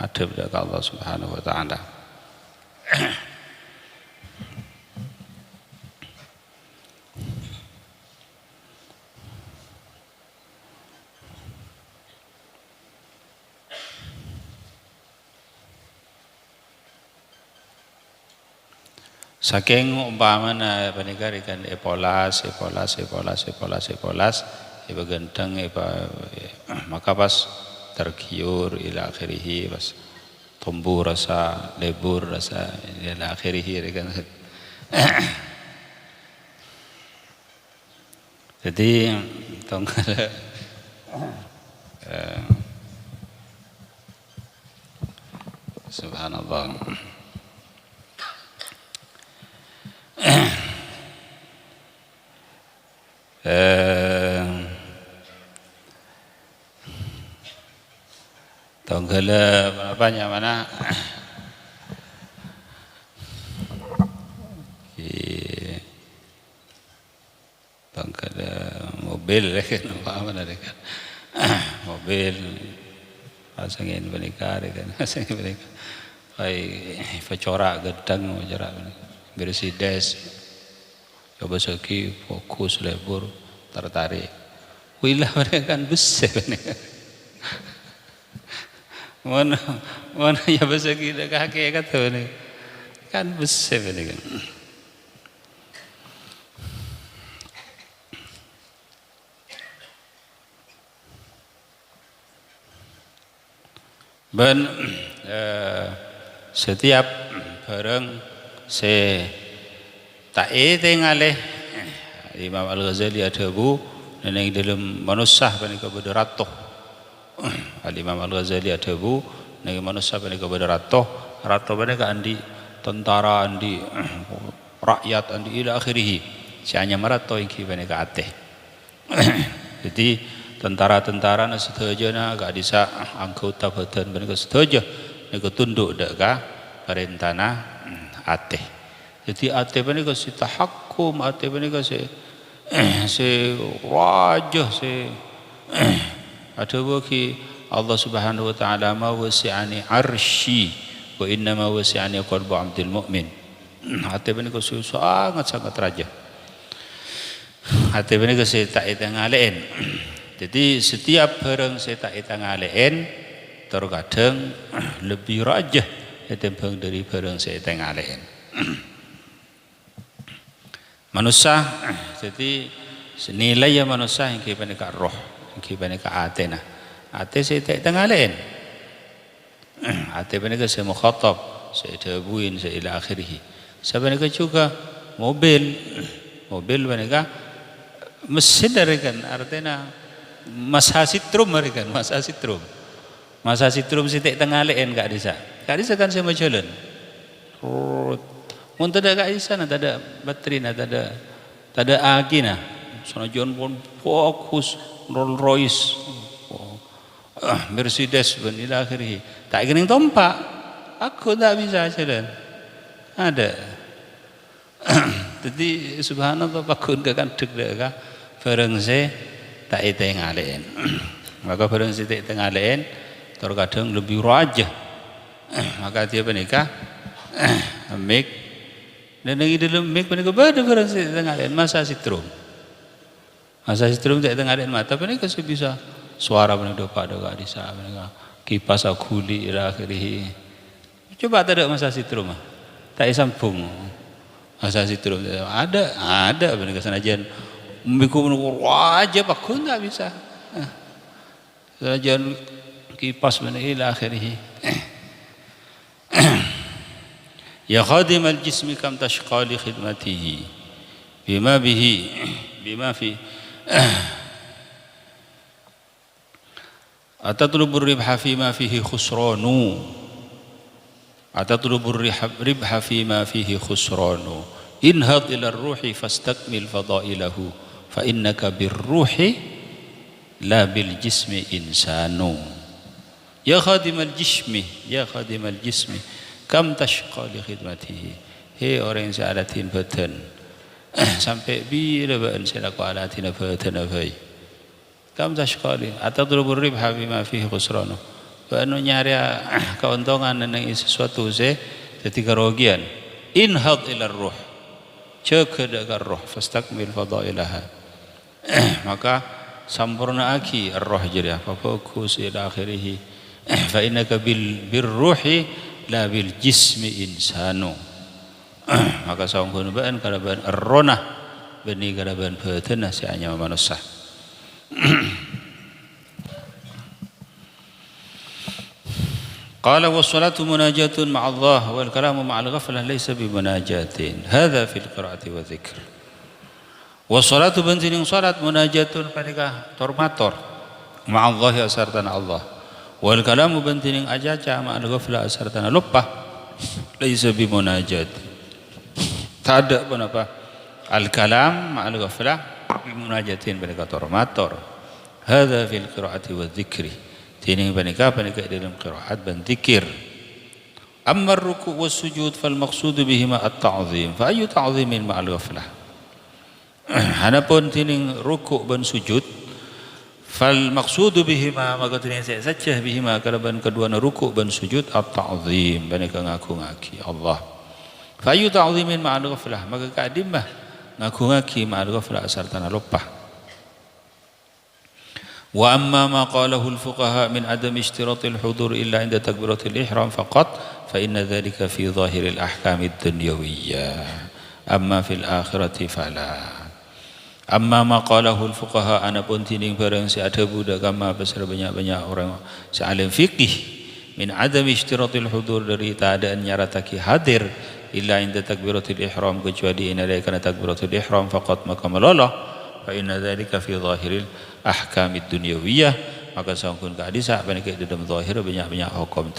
adab ke Allah subhanahu wa ta'ala. Saking umpamana panika ikan epolas iba genteng maka pas tergiur ila akhirih pas tumbuh rasa lebur rasa ila akhirih kan. Jadi tongkala subhanallah. Tonggala apanya mana tonggala mobil kan apa mana kan mobil pasangin menikah kan pasangin menikah corak gedang corak bersih des coba segi fokus lebur tertarik wilah mereka kan besar mana ya bahasa kita kaki kata ni kan besar ni kan. Ben setiap barang se tak tengaleh Imam Al-Ghazali ada bu dan yang dalam manusia panika berderatuh Al-Imam Al-Ghazali ada bu nang manusia panika berderatuh ratuh panika andi tentara andi rakyat andi ila akhirih si hanya marato iki panika ateh. Jadi tentara-tentara na setuju na gak bisa anggota badan panika setuju nika tunduk dak ka perintahna ateh. Jadi ateh panika si tahakkum ateh panika si raja si ada bagi Allah Subhanahu wa taala ma wasi'ani arsy wa inna ma wasi'ani qalbu 'abdil mu'min. Hati panika sangat raja. Hati panika saya tak ngalen. Jadi setiap barang saya tak ngalen terkadang lebih raja ketimbang dari barang saya ngalen. Manusia jadi nilai ya manusia yang panika roh kibanika atena ate saya tak ngalen ate panika saya mukhatab saya dabuin saya ila akhirih sabanika juga mobil panika mesin kan artinya masasitrum kan masasitrum saya tak ngalen gak bisa kan saya mau jalan mun tak ada isa tak ada bateri tak ada agina sonajon pun fokus Rolls Royce, Mercedes dan ila akhirih. Tak kena tompak, aku tak bisa jalan. Ada. Jadi subhanallah pakun ke kan deg dah barang saya tak ngalen. Maka barang saya tak ngalen terkadang lebih raja. Maka dia menikah mik dan lagi dalam mik menikah pada barang saya tak ngalen masa sitrum. Masa setrum tak tengah ada mata, panika saya bisa suara panika dapat ada di sana, panika kipas akuli ila akhirih. Coba tak ada masa sitrum mah. Tak sambung. Masa sitrum ada benar senajan memikul wajib aku tak bisa. Senajan kipas benar ila akhirih. Ya khadim al-jismi kam tashqa li khidmatihi bima fi atatlubur ribha fima fihi khusranu atatlubur ribha fima fihi khusranu inhad ila ruhi fastakmil fadailahu fa innaka birruhi la bil jismi insanu ya khadimal jismi kam tashqa li khidmatihi hei orang yang saya alatin badan sampai bila baan saya laku alatin badan abai kam tashqa li atadrubur ribha bima fihi khusranu banu nyari keuntungan dengan sesuatu jadi kerugian inhad ila ruh cek ke roh fastakmil fadailaha maka sempurna aki roh jadi apa fokus ila akhirih fa innaka birruhi la bil jismi insanu maka saungkeun baan kana baan arronah bani kana baan badan si anya manusia qala was-salatu munajatun ma'a Allah wal kalamu ma'al ghaflah laysa bi munajatin hadha fil qira'ati wa dzikr was-salatu bantining salat munajatun panika tormator ma'a Allah asartan Allah wal kalamu bantining ajaca ma'al ghaflah asartan lupa laysa bi munajat tak ada pun apa al kalam ma'al ghaflah bi munajatin panika tormator hadza fil qira'ati wa dzikri tining panika dalam qiraat dan zikir amma ar-ruku' was sujud fal maqsud bihima at-ta'zim fa ayu ta'zimin ma'al ghaflah hanapun tining ruku' dan sujud fal maqsudu bihima maka tining saja bihima kalaban kedua ruku' dan sujud at-ta'zim panika ngaku-ngaki Allah fa ayu ta'zimin ma'al ghaflah maka kadimah ngaku-ngaki ma'al ghaflah sartana lupa wa amma ma qalahu al-fuqaha min adam ishtirat al-hudur illa inda takbirat al-ihram faqat fa inna dhalika fi zahir al-ahkam ad-dunyawiyyah amma fil akhirati fala amma ma qalahu al-fuqaha anapun tining barang si ada budak agama besar banyak-banyak orang sealim fikih min adam ishtirat al-hudur dari keadaan nyarataki hadir illa inda takbirat al-ihram kecuali inalaikan takbirat al-ihram faqat maka melalah fa inna dzalika fi zahiril ahkamid dunyawiyah maka sangkun ka hadis apa ni dalam zahir banyak-banyak hukum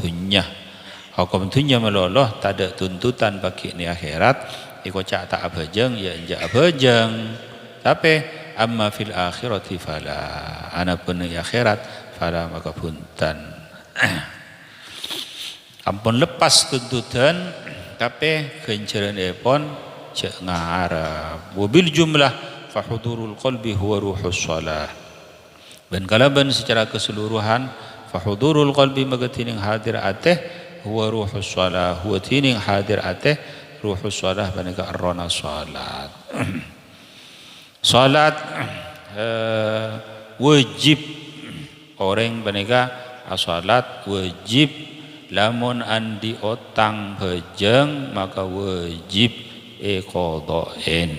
dunya meloloh tak ada tuntutan bagi ni akhirat iko cak tak abajeng ya enjak abajeng tapi amma fil akhirati fala anapun ni akhirat fala maka punten ampun lepas tuntutan tapi kencerenipun cek ngarep wabil jumlah fahudurul qalbi huwa ruhus shalah dan kalaban secara keseluruhan fahudurul qalbi maka tining hadir ateh huwa ruhus shalah huwa tining hadir ateh ruhus shalah panika arrona salat salat wajib orang panika salat wajib lamun andi otang bejeng maka wajib qada'in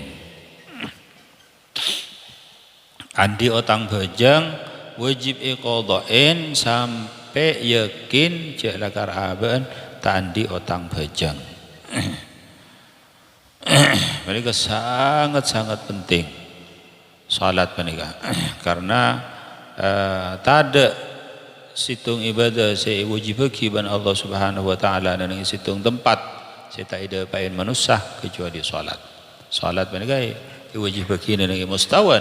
andi otang bejeng wajib qada'in sampai yakin cek lakar aban tandi otang bejeng mereka sangat-sangat penting salat mereka karena tak ada situng ibadah saya wajib bagi ban Allah Subhanahu wa taala dan situng tempat saya tak ada pain manusia kecuali salat mereka wajib bagi dan mustawan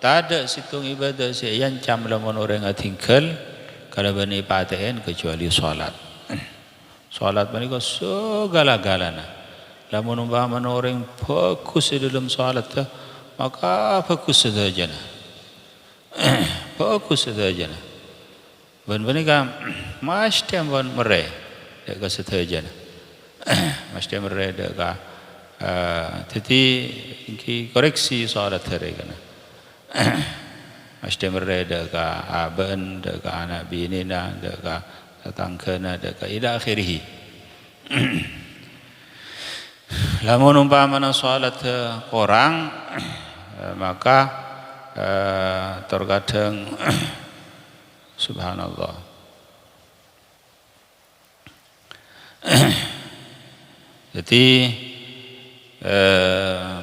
tak ada situng ibadah saya yang cam lamun orang tinggal kalau bani paten kecuali salat mereka segala-galana lamun umpama orang fokus di dalam salat maka fokus saja fokus saja ban mereka mesti ban mere dek saja mesti mere dek jadi koreksi salat mereka mesti mereda ka aben de ka anak binina de ka tetangkana de ka ila akhirih. Lamun umpamana salat orang maka terkadang subhanallah jadi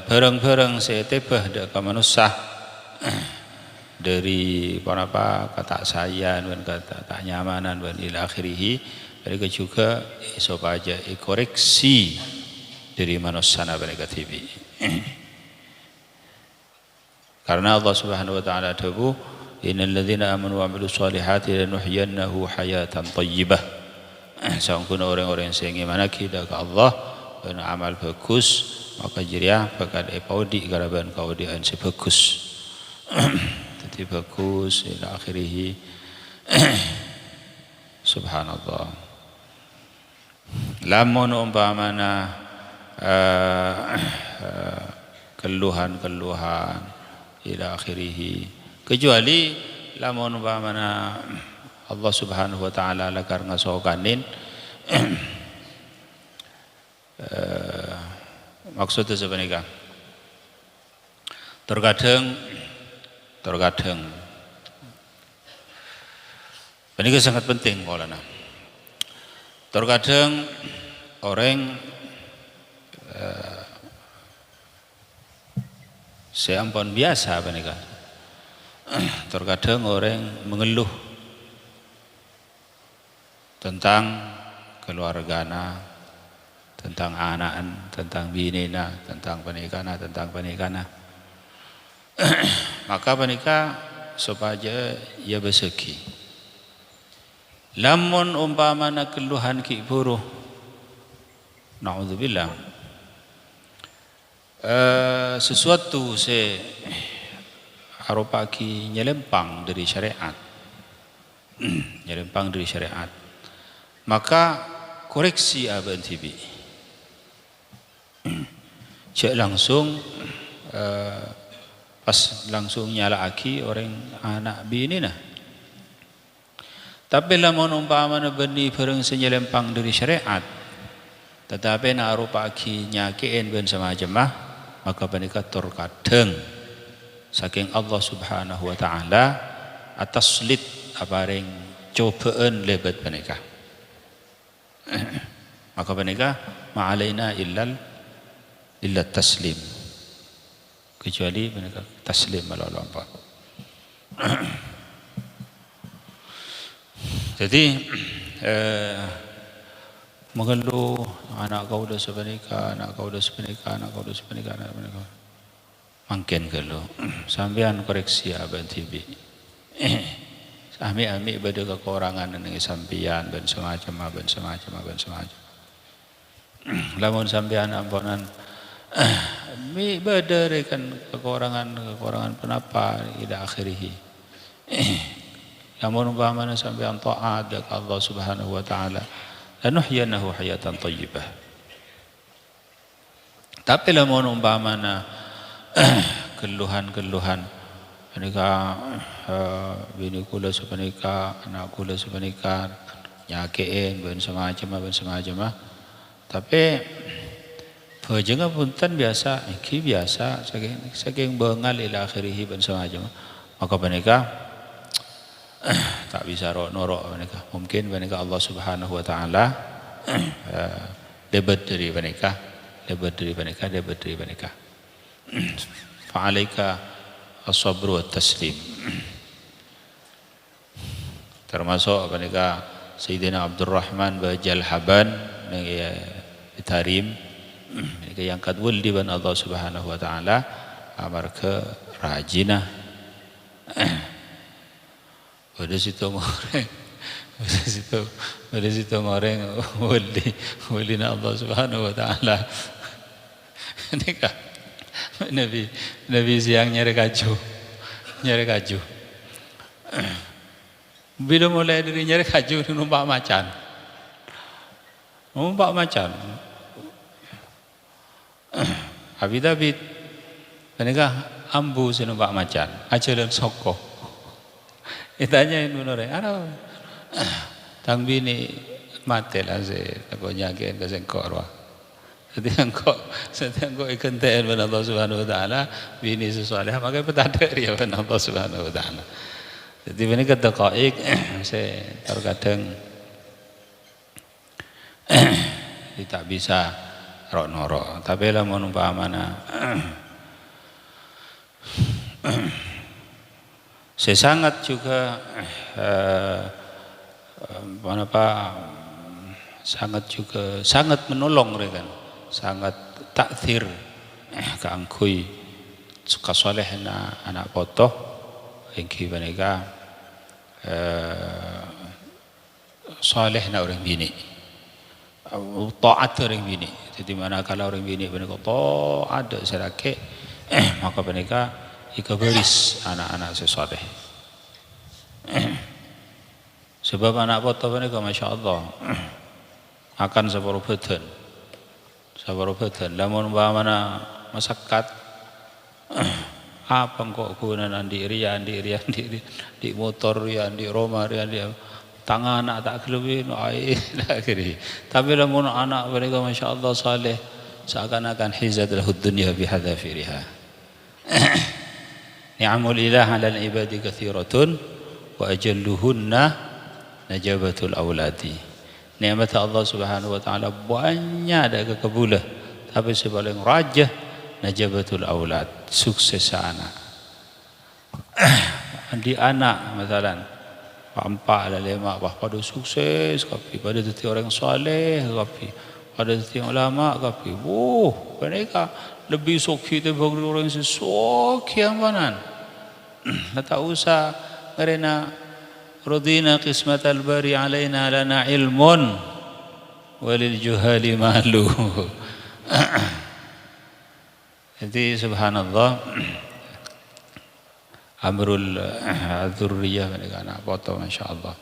barang-barang setebah dak manusia dari apa kata sayang dan kata tak nyamanan dan ila akhirih mereka juga supaya koreksi dari manusia mereka tibi karena Allah Subhanahu wa taala dawu innal ladzina amanu wa amilus solihati lanuhyiyannahu hayatan thayyibah sangkuna orang-orang yang iman kepada Allah dan amal bagus maka jiria bakal epaudi garaban kaudian sebagus jadi bagus ila akhirih subhanallah lamun umpamana keluhan-keluhan ila akhirih kecuali lamun umpamana Allah Subhanahu wa taala lakar ngasokanin maksudnya sebenarnya terkadang ini sangat penting maulana terkadang orang seampun biasa benika terkadang orang mengeluh tentang keluargana tentang anak, tentang binina, tentang pernikahan. Maka menikah supaya ia bersegi. Lamun umpamana keluhan ki buruh, naudzubillah, sesuatu se arupa ki nyelempang dari syariat, maka koreksi aban tibi. Cek langsung pas langsung nyala aki orang anak bini nah. Tapi lamun umpamana benih bareng senyelempang dari syariat, tetapi na arupa aki nyakein ben semacam maka menikah terkadang saking Allah Subhanahu wa taala atas lid apareng cobaan lebat menikah. Maka menikah ma'alaina illa taslim kecuali mereka taslim melolompat. Jadi mengeluh anak kau dah semenikah, mungkin kalau sampean koreksi abang tibi ami beda kekurangan dengan sampean dan semacam. Lamun sampean ampunan mi berderikan kekurangan penapa ila akhirih. Namun umpamana sampean taat kepada Allah Subhanahu wa taala, lanuhyiyanahu hayatan thayyibah. Tapi lamun umpamana keluhan menika bini kula sepenika, anak kula sepenika nyakein ben semacam. Tapi Jangan punten biasa, iki biasa, saking bengal ila akhirih ben semacam. Maka menika tak bisa norok menika. Mungkin menika Allah Subhanahu wa taala debat dari menika. Fa'alaika as-sabru wat taslim. Termasuk menika Sayyidina Abdurrahman Bajal Haban Tarim yang kadwul di ban Allah Subhanahu wa taala amar ke rajina pada situ ngoreng wali Allah Subhanahu wa taala nikah Nabi siang nyari kaju bila mulai dari nyari kaju numpak macan Habis menikah ambu sinumpak macan aja dan soko Ditanyain bener ana tang bini mati lah aku nyakin ke sengkor wah. Setiap engkau ikenteen pada Allah Subhanahu Wa Taala bini sesoleh maka petadar ya pada Allah Subhanahu Wa Taala. Jadi ini kata qaik saya terkadang tidak bisa rok norok. Tapi lah mau numpak mana saya sangat juga sangat menolong mereka, sangat takdir keangkui suka soleh anak potoh engki mereka soleh na orang bini taat orang bini. Jadi mana kalau orang bini mereka taat ada serake maka mereka ikabaris anak-anak sesoleh. Sebab anak potoh mereka masya Allah akan separuh badan lamun mana masyarakat apa kok gunakan di motor ya di rumah ya di tangan anak tak kelebih tapi lamun anak mereka masya Allah saleh seakan-akan hizat lahud dunya bihadzafiriha. Ni'amul ilah 'alal ibadi katsiratun wa ajalluhunna najabatul auladi. Nikmat Allah Subhanahu Wa Taala banyak ada kekabulah, tapi sebaling rajah najabatul aulad, sukses anak. Di anak misalan empat ada lima pada sukses kapi pada jadi orang soleh kapi pada jadi ulama kapi mereka lebih soki daripada orang sesoki yang mana tak usah karena radina qismat al-bari alaina lana ilmun walil juhali malu. Jadi subhanallah amrul dzurriyyah mereka anak foto masyaallah.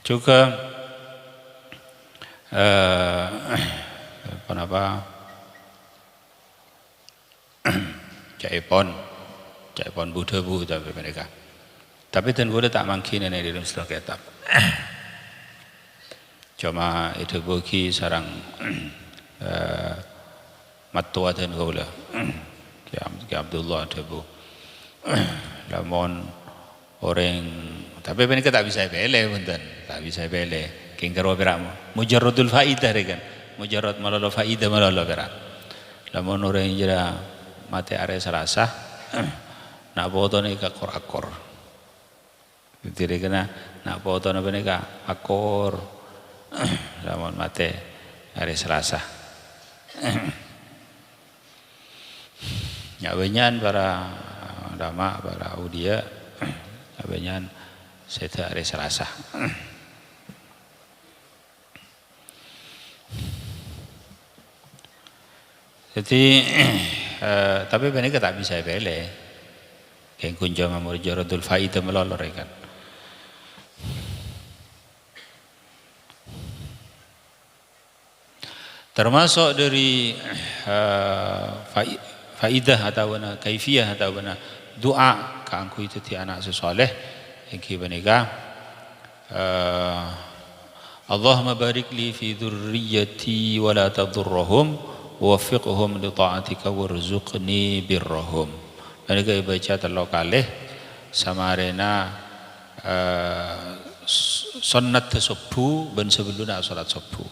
Juga kenapa Jaipon Buddha tapi mereka. Tapi dan gue tak mangkin ini di dalam setelah kitab. Cuma itu bagi sarang matua dan gaula. Kayak Abdullah Debu. Lamun orang tapi mereka tak bisa bela punten, tak bisa bela. King karo beramu. Mujarradul faidah kan. Mujarrad malala faidah malala berak. Lamun orang jera mati are serasa nak potone ka akor. Jadi kena nak potone beneka akor. Lamun mati are serasa. Nyawenyan para ulama, para aulia, nyawenyan saya are serasa. Jadi tapi mereka tak bisa bela. Kayak kunjung amur jaradul faidah melolor kan. Termasuk dari faidah atau kaifiyah atau doa kangku itu ti anak sesoleh yang mereka Allahumma barik li fi dzurriyyati wa la tadurruhum wafiqhum li ta'atika warzuqni birrahum. Mereka baca telok kalih samarena sunnat subuh ben sebelum salat subuh.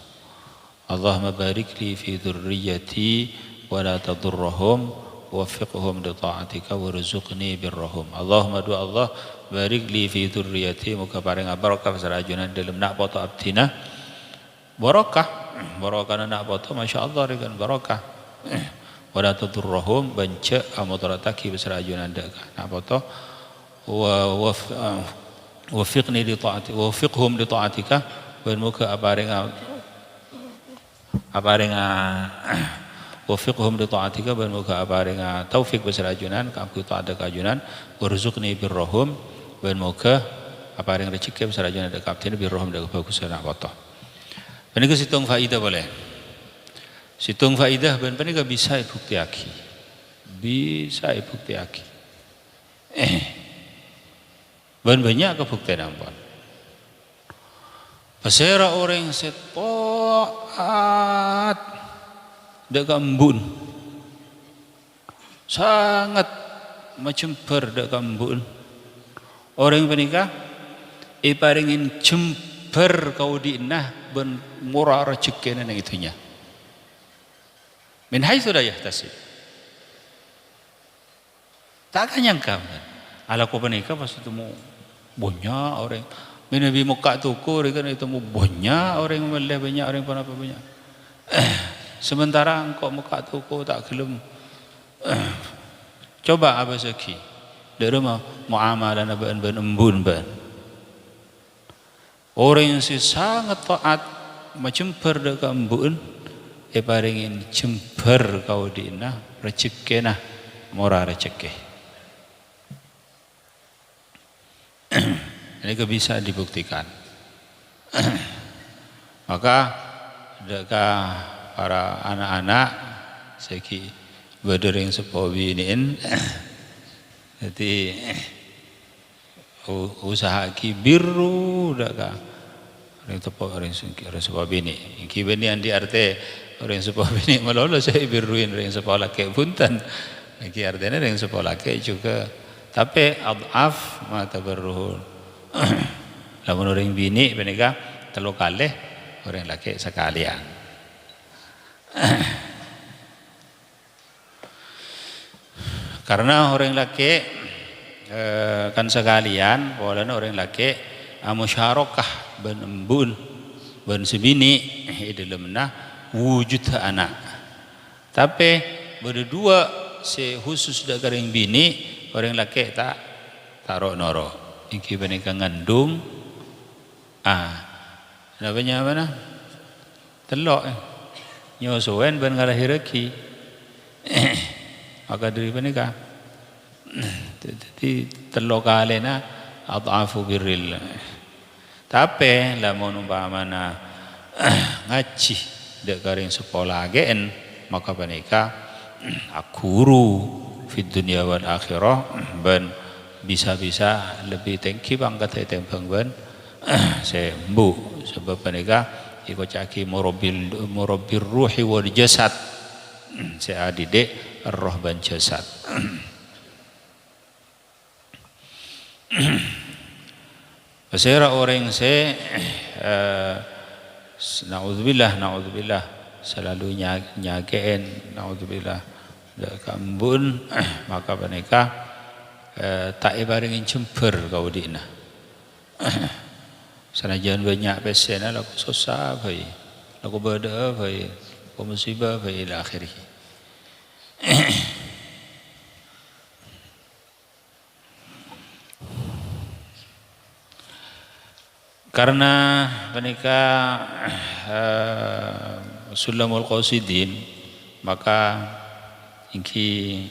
Allahumma barik li fi dzurriyyati wa la tadurruhum wafiqhum li ta'atika warzuqni birrahum. Allahumma doa Allah barik li fi dzurriyyati muga paring barakah sarajunan dalam nak poto abdina barakah nak poto masyaallah dengan barakah wala tadurruhum banca amudarataki besarajunan dak nak poto wafiqni li ta'ati wafiqhum li ta'atika ben muga aparing wafiqhum li ta'atika ben muga aparing taufik besarajunan kanggo taat kajunan warzuqni birrahum ben muga aparing rezeki besarajunan dak kapten birrahum dak bagus nak poto. Ini situng faidah boleh. Situng faidah ben panika bisa bukti aki. bisa ibuktiake. Ben banyak kebuktian ampun. Pasera orang setoat dek embun. Sangat macemper dek embun. Orang penikah iparingin jemper kau diinah ben murah rezeki nang itunya. Min haitsu la yahtasib. Tak akan nyangka. Ala ko penikah pas itu mau banyak orang. Nabi muka tuku kan itu mau banyak orang membeli banyak orang pun apa banyak. Sementara engkau muka tuku tak gelem. Coba apa seki. Dari rumah muamalah naban ban embun ban. Orang yang sangat taat macam dek embun paringin jember kau dina rezeki nah murah rezeki. Ini bisa dibuktikan. Maka dekah para anak-anak seki berdering sepowi iniin jadi usaha kibiru dekah orang tepo orang sepowi ini kibeni andi arte orang sepowi ini melolo saya biruin orang sepolah ke punten lagi artinya orang sepolah ke juga tapi adaf mata berruhul. Lamun orang bini menikah telu kalih orang laki sekalian. Karena orang laki kan sekalian, polanya orang laki musyarakah ben embun ben sebini dalamna wujud anak. Tapi berdua si khusus dak orang bini orang laki tak taruh noro. Iki benika ngandung namanya mana telok nyosoen ben ngalahiraki maka dari benika jadi telok kalena adhafu birril tapi lamun umpamana ngaji dek karing sekolah gen maka benika akuru fid dunya wal akhirah ben bisa-bisa lebih tinggi pangkat tembang ben sembuh sebab mereka ikut caki murabbir ruhi wal jasad saya didik roh ban jasad. Pasera orang naudzubillah selalu nyagein naudzubillah kambun maka mereka tak ibaringin jember kau dina. Sanajan banyak pesena laku susah bayi, laku beda bayi, laku musibah bayi ila akhirih. Karena menikah Sulamul Qasidin maka ingki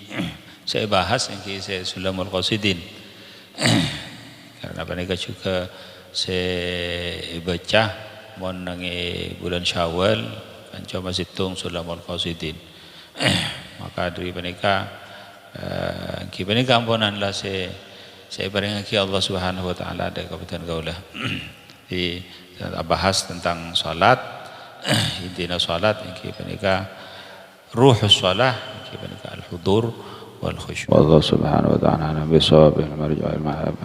saya bahas yang saya Sulamul Qasidin karena mereka juga saya baca menangi bulan Syawal kan coba hitung Sulamul Qasidin maka dari mereka mereka ampunanlah saya peringati Allah Subhanahu Wa Taala dari kabupaten Gaulah di bahas tentang salat intinya salat yang mereka ruhus salat yang mereka al-hudur والخشوع والله سبحانه وتعالى بصواب المرجع المآب